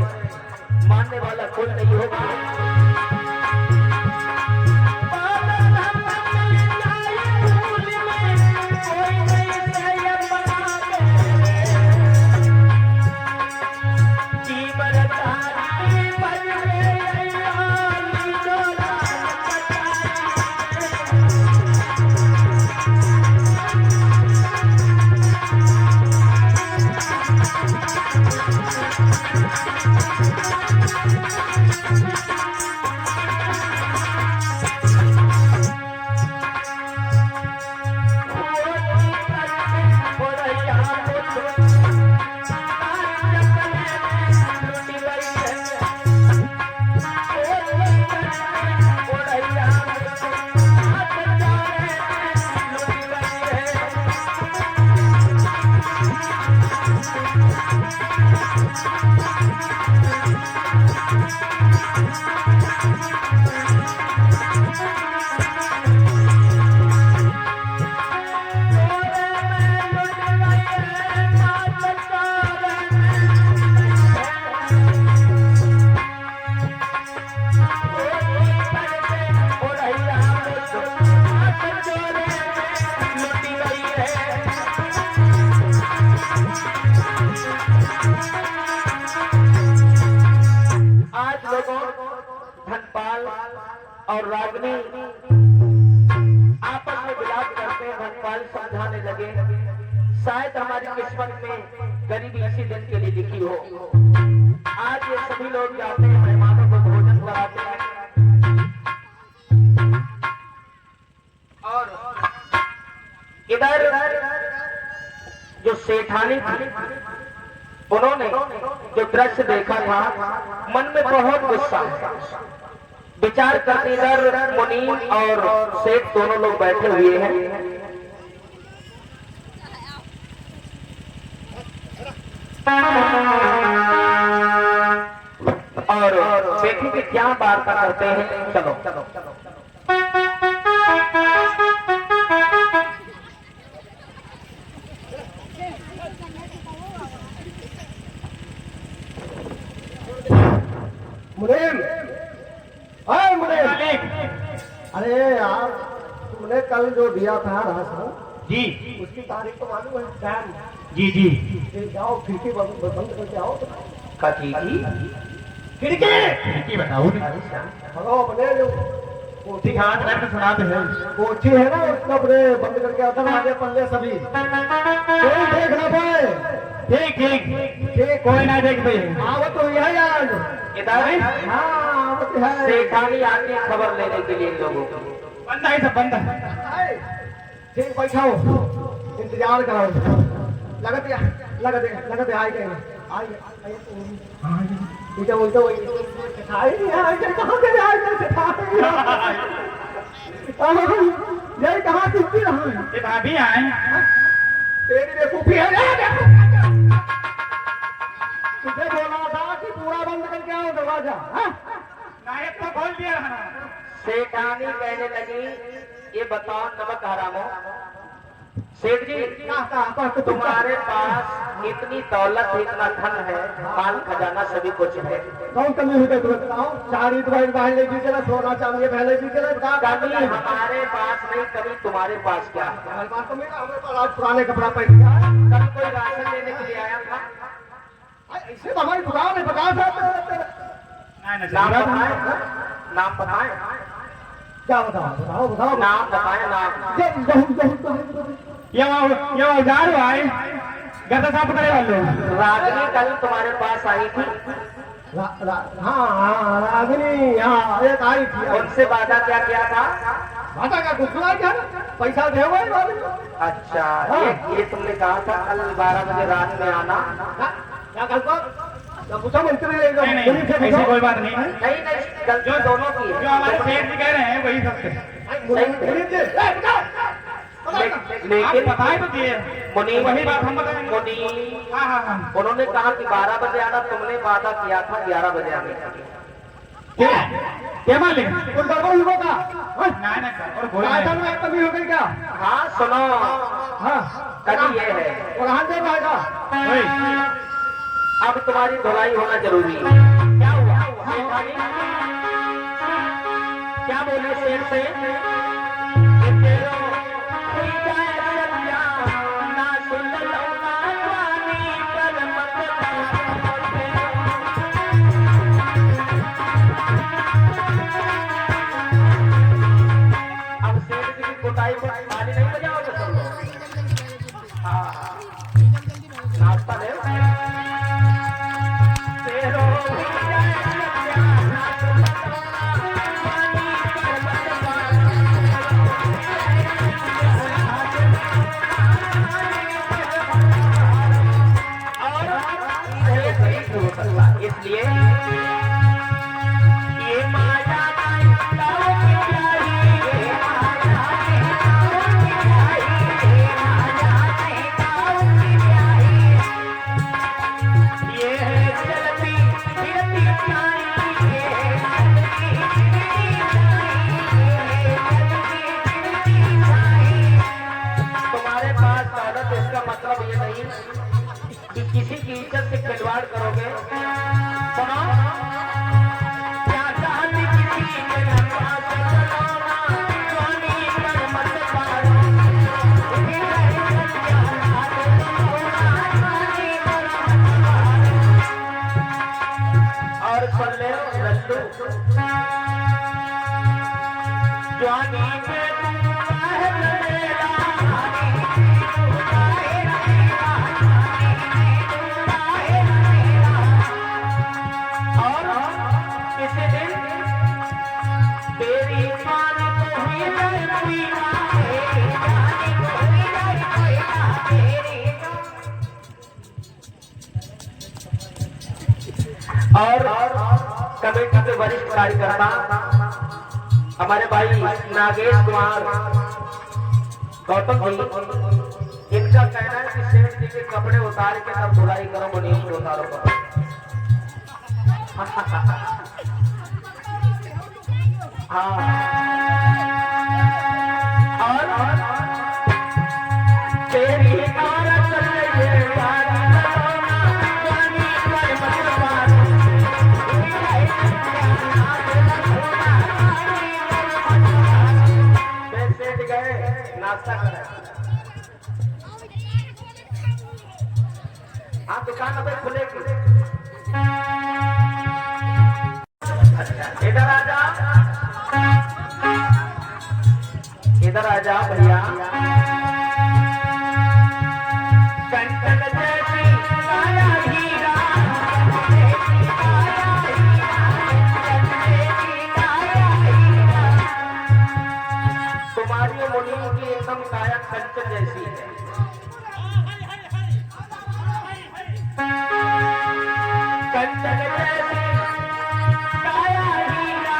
मानने वाला कोई नहीं होगा। जीवन और रागनी आपस में विलाप करते हैं। धनपाल समझाने लगे, शायद हमारी किस्मत में गरीबी इसी दिन के लिए लिखी हो। आज ये सभी लोग जाते हैं, मेहमानों को भोजन कराते हैं और इधर जो सेठानी थी उन्होंने जो दृश्य देखा था मन में बहुत गुस्सा विचार करते इधर मुनीम और सेठ दोनों लोग बैठे हुए हैं और सेठी की क्या वार्ता करते हैं। चलो चलो चलो मुनीम, अरे मुनीम, अरे यार तुमने कल जो दिया था राशन जी उसकी तारीख तो मालूम है? टाइम जी जी ये जाओ खिड़की बंद करके आओ। कथी की खिड़की खिड़की बताओ भगो अपने जो कोठी हाथ रख के सुनाते हैं। कोठी है ना उसका अपने बंद करके आओ। दरवाजे पल्ले सभी कोई देख ना पाए। ठीक ठीक ठीक कोई ना देख पाए। आवत तो यह यार इधर हाँ आवत है। सेठानी आती है खबर लेने के लिए इन लोगों को। बंदा है सब बंदा। ठीक बैठाओ इंतजार करो। लगत आई गए उल्टा उल्टा वही कहाँ से आ गए कहाँ किसकी रहा ये भाभी आए तेरी बेवकूफी है। तुझे बोला था कि पूरा बंद करके आओ दरवाजा। नायक तो खोल दिया। सेठानी कहने लगी, ये बताओ नमक हरामो, सेठ जी तुम्हारे पास इतनी दौलत इतना धन है, माल खजाना सभी कुछ है, कौन कमी हुई तुम्हें बताओ। साड़ी तुम्हारी बहन ले दी चला, सोना चांदी बहन ले दी चला। कमी हमारे पास नहीं, कमी तुम्हारे पास क्या है? हमारे पास तो मेरा हमारे पास आज पुराने कपड़ा पहन गया। कल कोई राशन लेने के लिए आया था? ऐसे तो हमारी दुकान है, बता नाम बताए, नाम बताए, क्या बताओ बताओ बताओ नाम बताए, नाम। ये औजार भाई गदा साफ करे वाले रागिनी कल तुम्हारे पास आई थी, हाँ रागिनी हाँ एक आई थी। उनसे वादा क्या किया था? वादा का कुछ क्या पैसा दे अच्छा ये तुमने कहा था कल 12 बजे रात में आना। क्या कल पूछा मंत्री ऐसी कोई बात नहीं है। नहीं नहीं गलती दोनों की जो हमारे सेठ जी कह रहे हैं वही सबसे लेकिन बताए तो दिए मुनीम वही बात हम बताएंगे। मुनीम हाँ हाँ हाँ उन्होंने कहा कि 12 बजे आना, तुमने वादा किया था 11 बजे आने का। क्या मालिक उन गड़बड़ लोगों का और में कमी हो गई क्या? हाँ सुनो, हाँ कभी ये है और हाथ दे पाएगा। अब तुम्हारी धुलाई होना जरूरी है। क्या हुआ? क्या बोले शेर से? अब शेर की कुटाई को ताली नहीं बजाओगे सब लोग? हाँ नाश्ता ले। इसलिए ये माया ये है चलती फिरती तुम्हारे पास दौलत, इसका मतलब ये नहीं कि किसी की इज्जत से खिलवाड़ करोगे। सुनो, क्या चाहती किसी के लंबा से चलोना, स्वामी पर मत पारो, इसी रहे क्या हाथ होना, स्वामी पर मत पारो। और सुन ले लल्लू, स्वामी पे तू है मेरा, और कमेटी के वरिष्ठ कार्यकर्ता हमारे भाई नागेश कुमार गौतम जी, इनका कहना है कि सेठ जी के कपड़े उतार के तब धुलाई करो, मुनीम को उतारो करो। हाँ, और तेरी औरत ये वाली करोना, स्वामी पर मत पारो, सेठ गए नाश्ता करें। हाँ, दुकान अभी खुलेगी। इधर आ जा, इधर आ जा भैया। कंचन जैसी काया हीरा, तुम्हारी मुनीम की एकदम काया कंचन जैसी है। कंचन जैसी काया हीरा,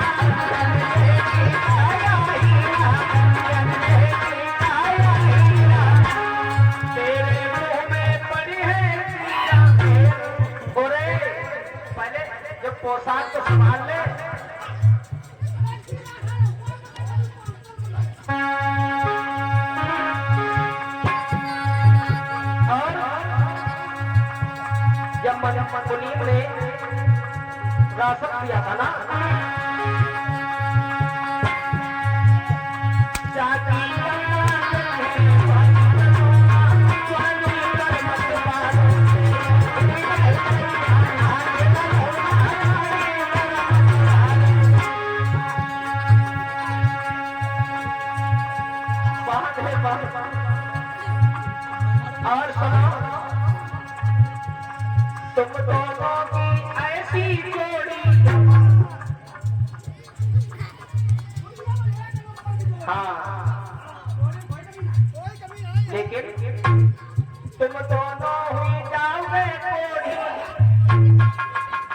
तेरे मुंह में पड़ी है। अरे पहले जब पोशाक को संभाल ले। जब मुनीम ने राशन दिया था ना, और सुनो, तुम दोनों की ऐसी जोड़ी, हाँ, लेकिन तुम दोनों हुई जाओगे कोड़ी,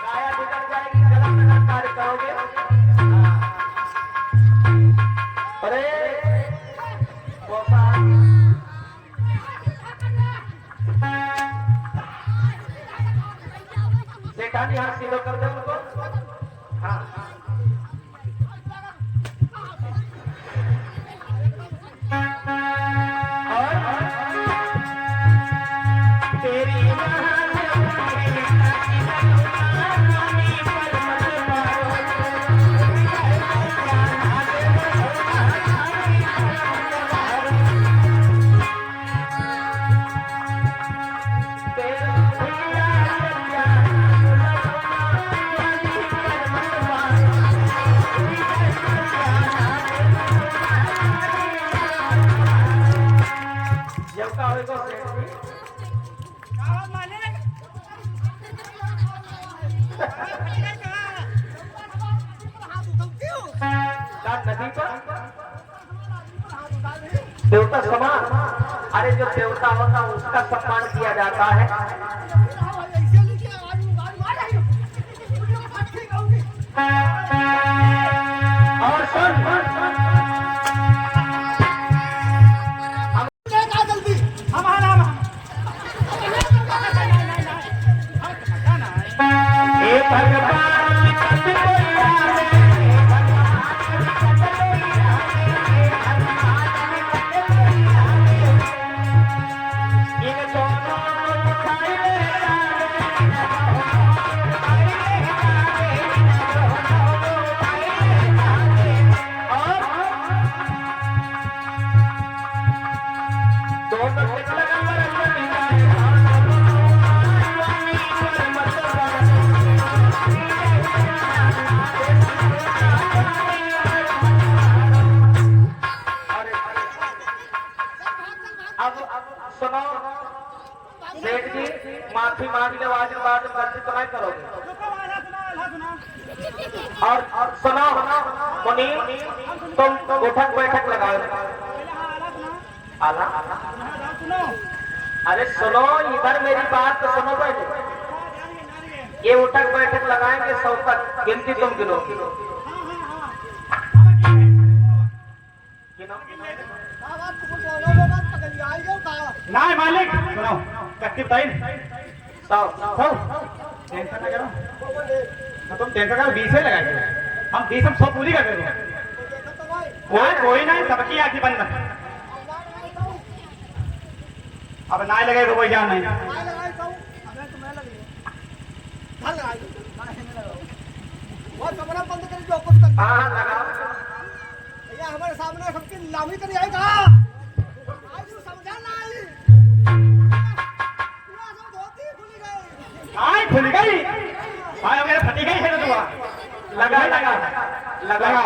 काया बिगड़ जाएगी, गला में कार्य करोगे। अरे सेठानी हाथ सीधो कर दे उनको। हाँ, और तेरी नदी पर देवता समान। अरे जो देवता होता है उसका सम्मान किया जाता है। और सुन, हे भगवान कब कोई आवे, इन दोनों को उठाए ले सुनो सेठ जी, माफी मांगने वाले बाद गलती तो नहीं करोगे। और सुनो मुनीम, तुम उठक बैठक लगाओ। आला अरे सुनो, इधर मेरी बात तो सुनो पहले। ये उठक बैठक लगाएंगे 100 तक, गिनती तुम गिनो। नहीं मालिक, सुनो कत्ती बताइए 100 टेंशन ना करो, तुम टेंशन करो, 20 ही लगाएंगे हम, 20 हम 100 पूरी कर देंगे। कोई नहीं, सबकी आंखें बंद। अब ना लगे तो कोई जान नहीं। हाँ लगाओ। हमारे सामने सबकी नीलामी करी आएगा। खुल गई, मेरे फटी गई है तो लगा लगा लगा,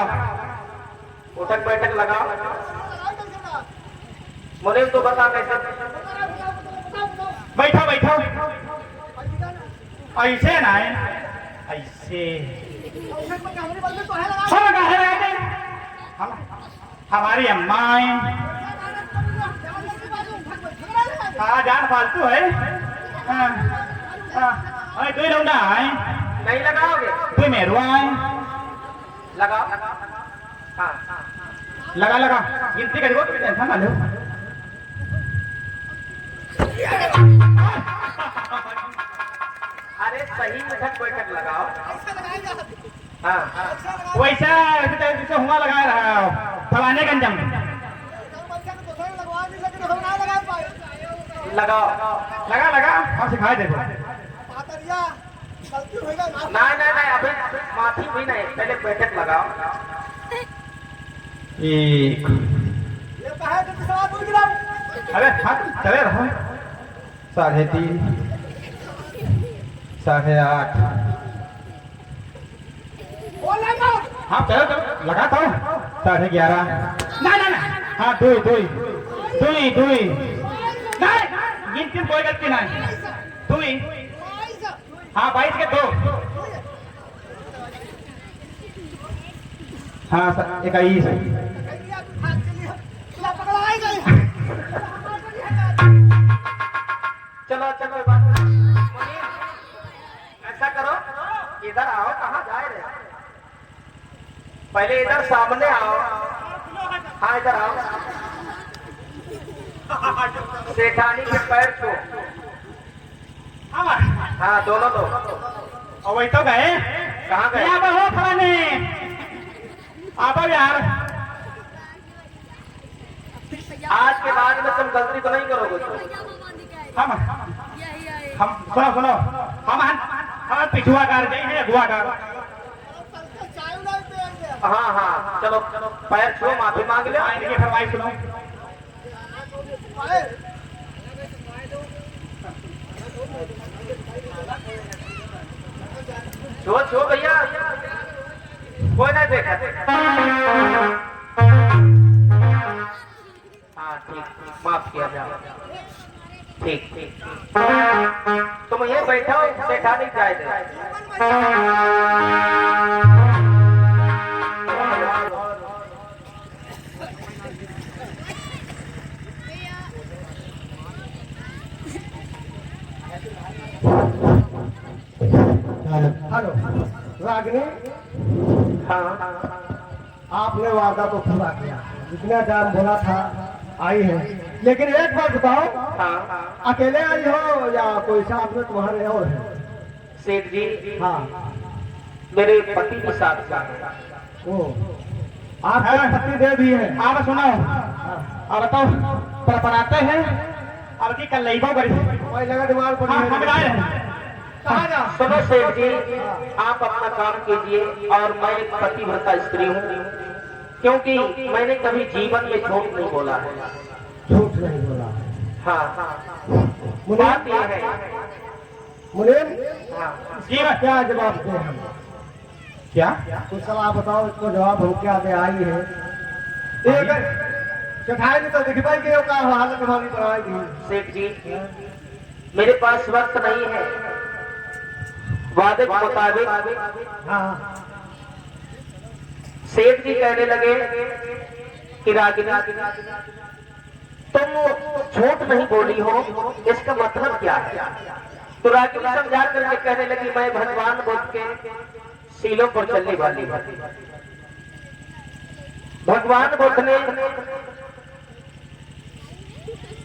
उठक बैठक लगाओ। मुनीम तो बता कैसे। बैठो बैठो, ऐसे ना ऐसे हमारी अम्मा हाँ जान फालतू है। कोई लौंडा है नहीं लगाओगे, कोई मेहरुआ है। लगाओ। हाँ लगा लगा, गिनती करियो, टेंशन ना लो। अरे सही उठक बैठक लगाओ। हाँ वैसा जैसे हुआ लगा रहा फलाने गंजम लगाओ। लगा लगा, हम सिखाए देखो। नहीं नहीं नहीं, अभी माफी भी नहीं, पहले बैठक लगाओ। एक अरे हाँ चले रहो, 3.5 8.5 हाँ चलो चलो लगाता हूँ 11.5 ना ना ना हाँ 2 नहीं गिनती कोई गलती नहीं 2 हाँ 22 के 2 हाँ 21 चलो चलो ऐसा करो, इधर आओ। कहाँ जा रहे हो? पहले इधर सामने आओ। हाँ इधर आओ। सेठानी के पैर छू। हाँ दोनों लोग। और वही तो गए, कहाँ गए? यहाँ पर हो फलाने आप यार। आज के बाद में तुम गलती तो नहीं करोगे। हम सुनो हम पिछुआ कार जाइए अगुआ कार। हाँ हाँ चलो पैर छुओ, माफी मांग लो। आएंगे फरमाइश सुनो। छुओ छुओ भैया, कोई नहीं देखा। हाँ ठीक, माफ किया जाओ। ठीक ठीक, तुम ये बैठो, सेठानी जाए दे। रागिनी, हाँ आपने वादा तो पूरा किया, जितना टाइम बोला था आई है, लेकिन एक बात बताओ, हाँ अकेले आई हो या कोई साथ में तुम्हारे और है? सेठ जी, हाँ, मेरे पति के साथ है। ओ, आपके पति देव भी है? आप सुनो, अब बताओ पर बनाते हैं अब की कल लईबो करी। वही लगा दिमाग पर। हाँ, हम जाए हैं। कहाँ जा? सुनो सेठ जी, आप अपना काम कीजिए और मैं एक पतिव्रता स्त्री हूँ, क्योंकि मैंने कभी जीवन में झूठ नहीं बोला है। झूठ नहीं बोला। हाँ बात यह है। मुनीम, हाँ जी क्या जवाब दे हम? क्या कुछ सलाह बताओ, इसको जवाब हो क्या दे आई है? एक चटाई में तो दिख पाई कि का हालत हमारी बनाएगी। सेठ जी, मेरे पास वक्त नहीं है। वादे के मुताबिक हाँ, सेठ जी कहने लगे कि रागिनी, तुम झूठ नहीं बोली हो, इसका मतलब क्या है? तो रागिनी समझा करके कहने लगी, मैं भगवान बुद्ध के सीलों पर चलने वाली हूँ। भगवान बुद्ध ने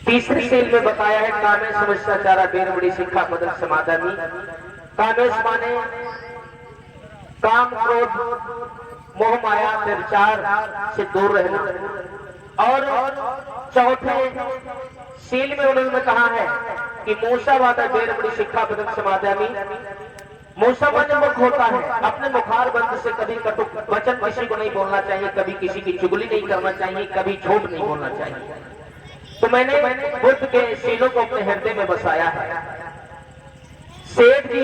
तीसरी सील में बताया है, कामेश समस्याचारा बेर बड़ी शिक्षा पदक समाधानी। कामेश माने काम, क्रोध, मोह माया, व्यभिचार से दूर रहना। और चौथे सील में उन्होंने कहा है कि मूसावादा बेर बड़ी शिक्षा पदक समाधानी। मूसा माने मुख होता है, अपने मुखार बंद से कभी कटु वचन किसी को नहीं बोलना चाहिए, कभी किसी की चुगली नहीं करना चाहिए, कभी झूठ नहीं बोलना चाहिए। तो मैंने बुद्ध के सीलों को अपने हृदय में बसाया है। सेठ जी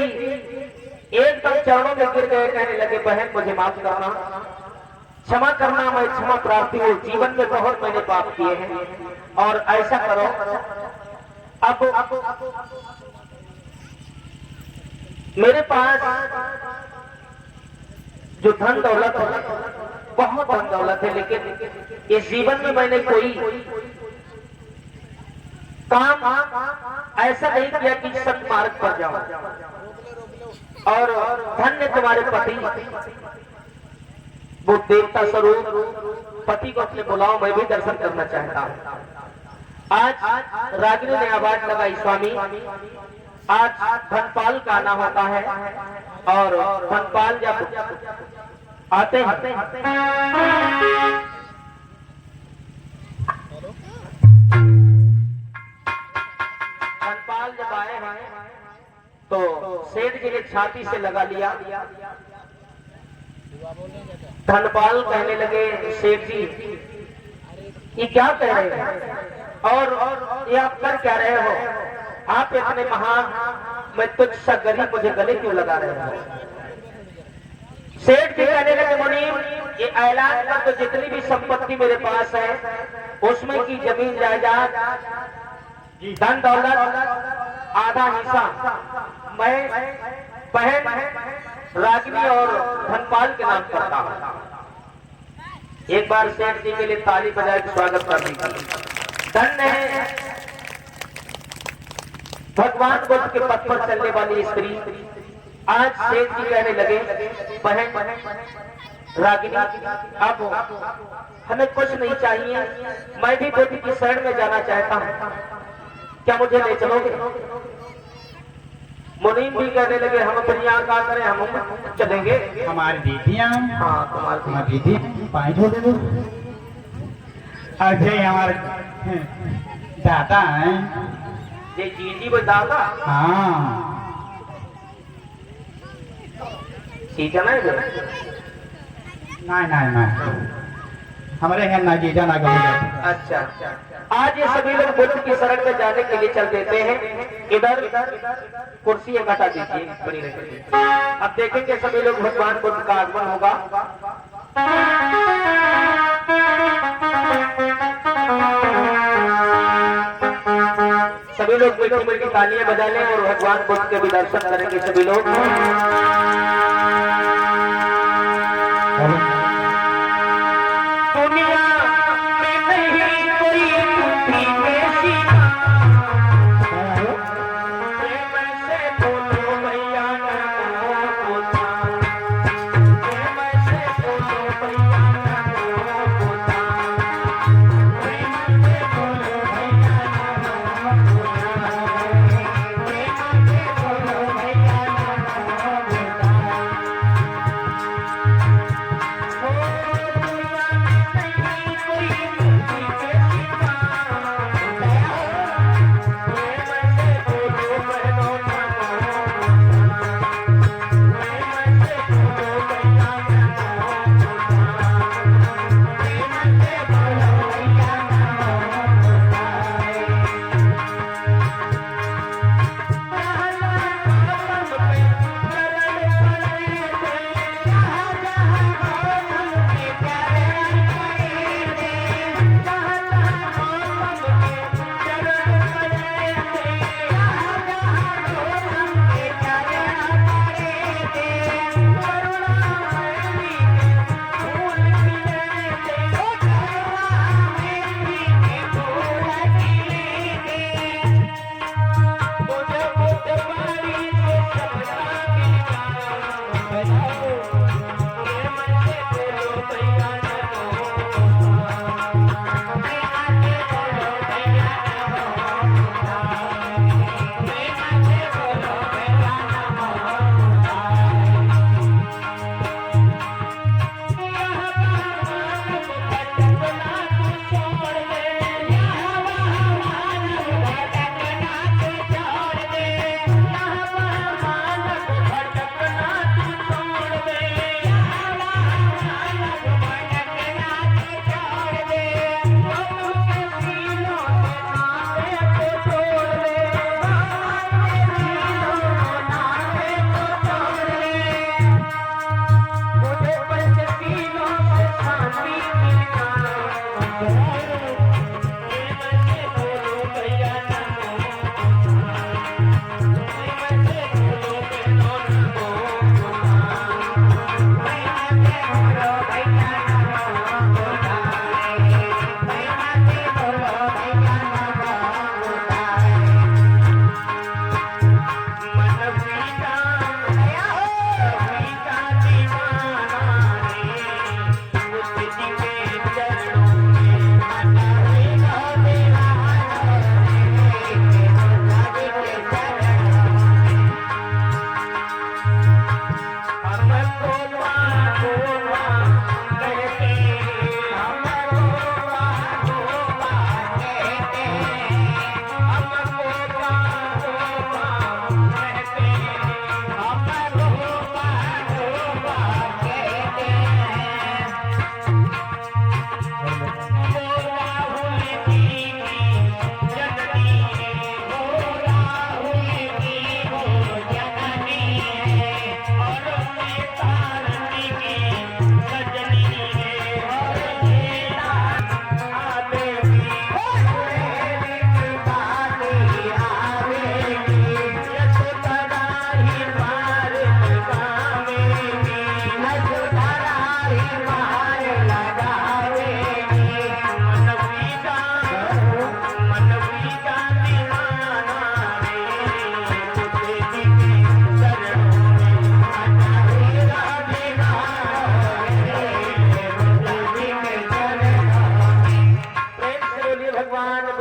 एकदम चरणों में गिर गए, कहने लगे, बहन मुझे माफ करना, क्षमा करना, मैं क्षमा प्रार्थी हूँ। जीवन में बहुत मैंने पाप किए हैं और ऐसा करो, अब मेरे पास जो धन दौलत है, बहुत धन दौलत है, लेकिन इस जीवन में मैंने कोई काम ऐसा नहीं किया कि सत्मार्ग पर जाऊं। और धन्य तुम्हारे पति, वो देवता स्वरूप पति को अपने बुलाओ, मैं भी दर्शन करना चाहता हूं। आज रागिनी ने आवाज लगाई, स्वामी आज धनपाल का आना होता है, और धनपाल जब आते हैं धनपाल जब आए हैं तो सेठ जी ने छाती से लगा लिया। धनपाल कहने लगे, सेठ जी ये क्या कह रहे हैं और ये आप कर क्या रहे हो? आप इतने महान, मैं तुझ सा गरीब, मुझे गले क्यों लगा रहे हो? सेठ जी कहने लगे, मुनीम ये ऐलान कर तो जितनी भी संपत्ति मेरे पास है, उसमें की जमीन जायदाद, धन दौलत, आधा हिस्सा मैं बहन रागिनी और धनपाल के नाम करता हूं। एक बार सेठ जी के लिए ताली बजा के स्वागत कर दीजिए। धन्य है भगवान बुद्ध के पथ पर चलने वाली स्त्री। आज सेठ जी कहने लगे, बहन रागिनी, अब हमें कुछ नहीं चाहिए, मैं भी बुद्ध की शरण में जाना चाहता हूँ, क्या मुझे ले चलोगे? मुनीम भी कहने लगे, हम अपनी आंखा करें, हम चलेंगे। हमारी दीदियाँ, हाँ तुम्हारी दीदी पाई छोड़ दे। अजय हमारे दादा हैं। ये जीजी वो दादा, हाँ ठीक है ना? नहीं हमारे यहाँ ना जीजा ना गौजा। अच्छा, आज ये सभी लोग बुद्ध की शरण में जाने के लिए चल देते हैं। इधर कुर्सी हटा दीजिए, बनी रखिए। अब देखेंगे सभी लोग भगवान बुद्ध का आगमन होगा। सभी लोग मीठी मीठी तालियां बजा लें और भगवान बुद्ध के भी दर्शन करेंगे सभी लोग।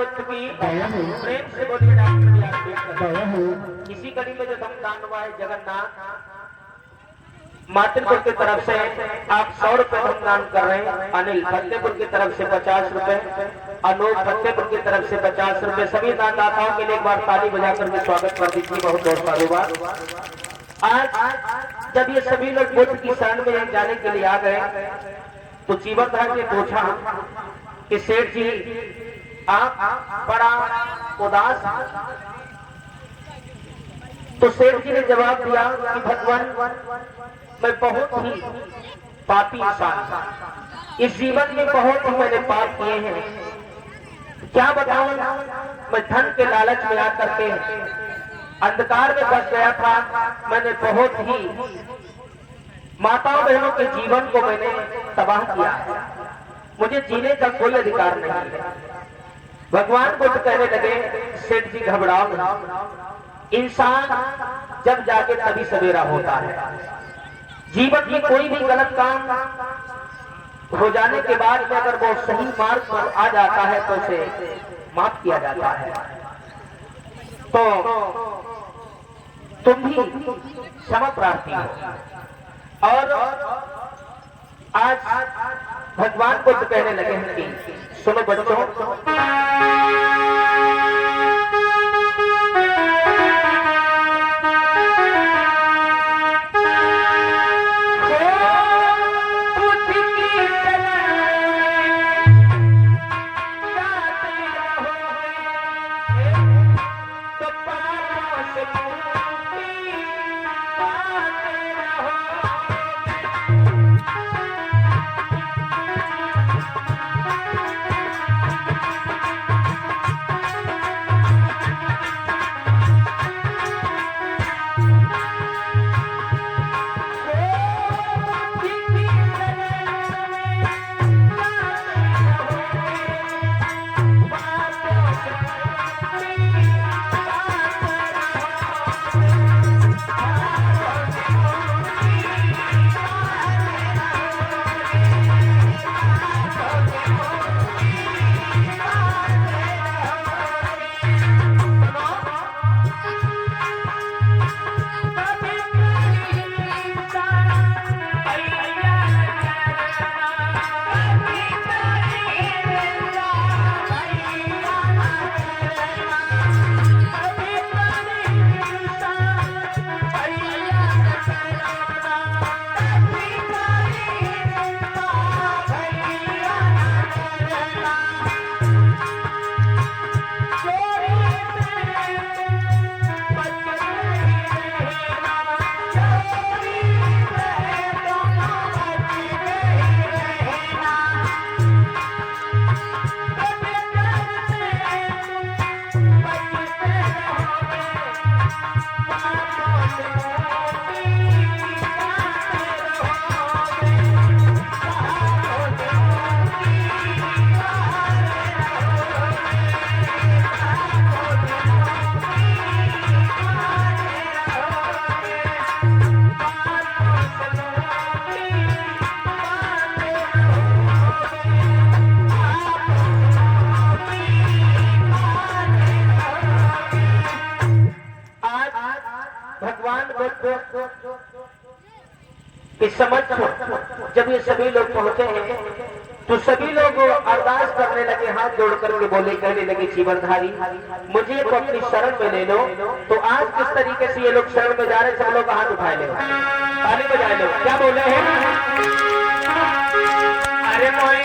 बुद्ध की दया हो, प्रेम से बोलिए डॉक्टर जी आंबेडकर। दया हो। इसी कड़ी में जो धमदान हुआ है जगन्नाथ मातृपुर की तरफ से आप 100 रुपए धमदान कर रहे हैं। अनिल फतेहपुर की तरफ से 50 रुपए, अनूप फतेहपुर की तरफ से 50 रुपए। सभी दानदाताओं के लिए एक बार ताली बजाकर के स्वागत कर दीजिए। बहुत बहुत साधुवाद। आज जब ये सभी लोग बुद्ध की शरण में जाने के लिए आ गए तो जीवनधर ने पूछा कि सेठ जी आप बड़ा उदास हैं। तो सेठ जी ने जवाब दिया कि भगवान मैं बहुत ही पापी इंसान, इस जीवन में बहुत ही मैंने पाप किए हैं। क्या बताऊं, मैं धन के लालच में आकर के अंधकार में फंस गया था। मैंने बहुत ही माताओं बहनों के जीवन को मैंने तबाह किया है। मुझे जीने का कोई अधिकार नहीं है। भगवान बुद्ध कहने लगे सेठ जी घबराओ नहीं, इंसान जब जागे तभी सवेरा होता है। जीवन में कोई भी गलत काम हो जाने के बाद में अगर वो सही मार्ग पर आ जाता है तो उसे माफ किया जाता है। तो तुम भी क्षमा प्रार्थी हो। और आज भगवान बुद्ध कहने लगे हैं कि सुनो बच्चों, इस समझ जब ये सभी लोग पहुंचे हैं तो सभी लोग अरदास करने लगे, हाथ जोड़ करके बोले, कहने लगे जीवनधारी मुझे तो अपनी शरण में ले लो। तो आज किस तरीके से ये लोग शरण में जा रहे, सब लोग हाथ उठाए ले, ताली बजाए लो। क्या बोल रहे हैं? अरे मोए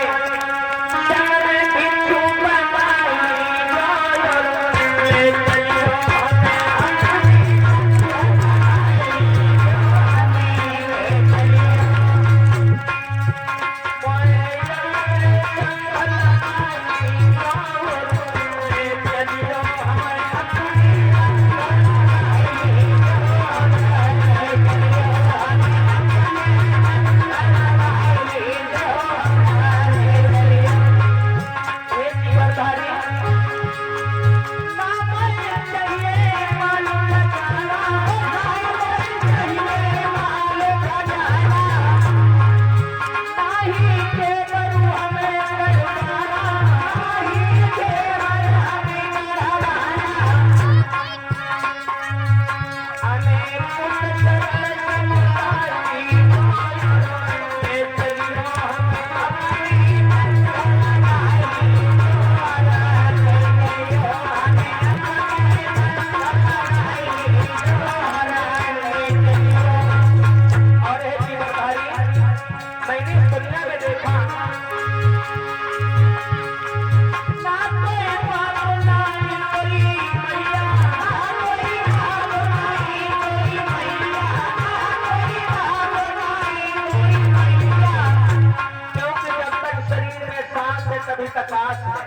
सभी का काश है।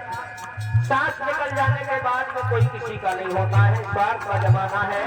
सांस निकल जाने के बाद में कोई किसी का नहीं होता है, स्वार्थ का जमाना है।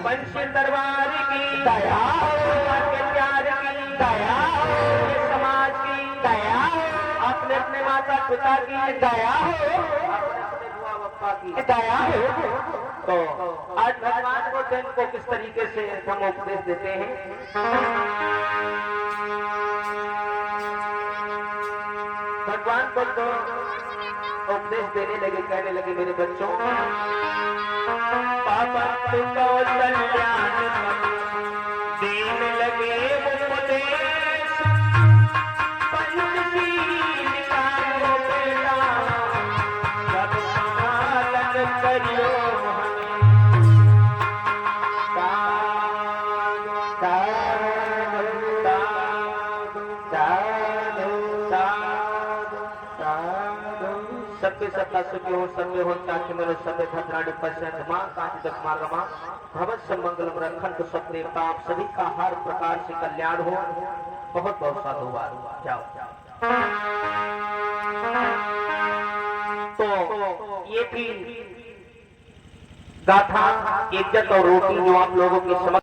पंचशील दरबार की दया हो, आपके प्यार की दया हो, ये समाज की दया हो, अपने अपने माता पिता की दया हो, अपने बुआ बप्पा की दया हो। तो आज भगवान को जन को किस तरीके से हम उपदेश देते हैं। भगवान को तो उपदेश देने लगे, कहने लगे मेरे बच्चों, पापा तू कल्याण दीन लगे उपदेश, पंचशील का लो बेटा, सब पालन करियो सभ्य सत्ता सुखी हो, सभ्य हो ताकि मेरे सभ्य भद्राणी पश्चिम माँ कांच दक्षमागमा भवस्य मंगलम रखंत सत्य पाप सभी का हर प्रकार से कल्याण हो। बहुत बहुत साधुवाद। जाओ तो ये थी गाथा इज्जत और रोटी जो आप लोगों की समझ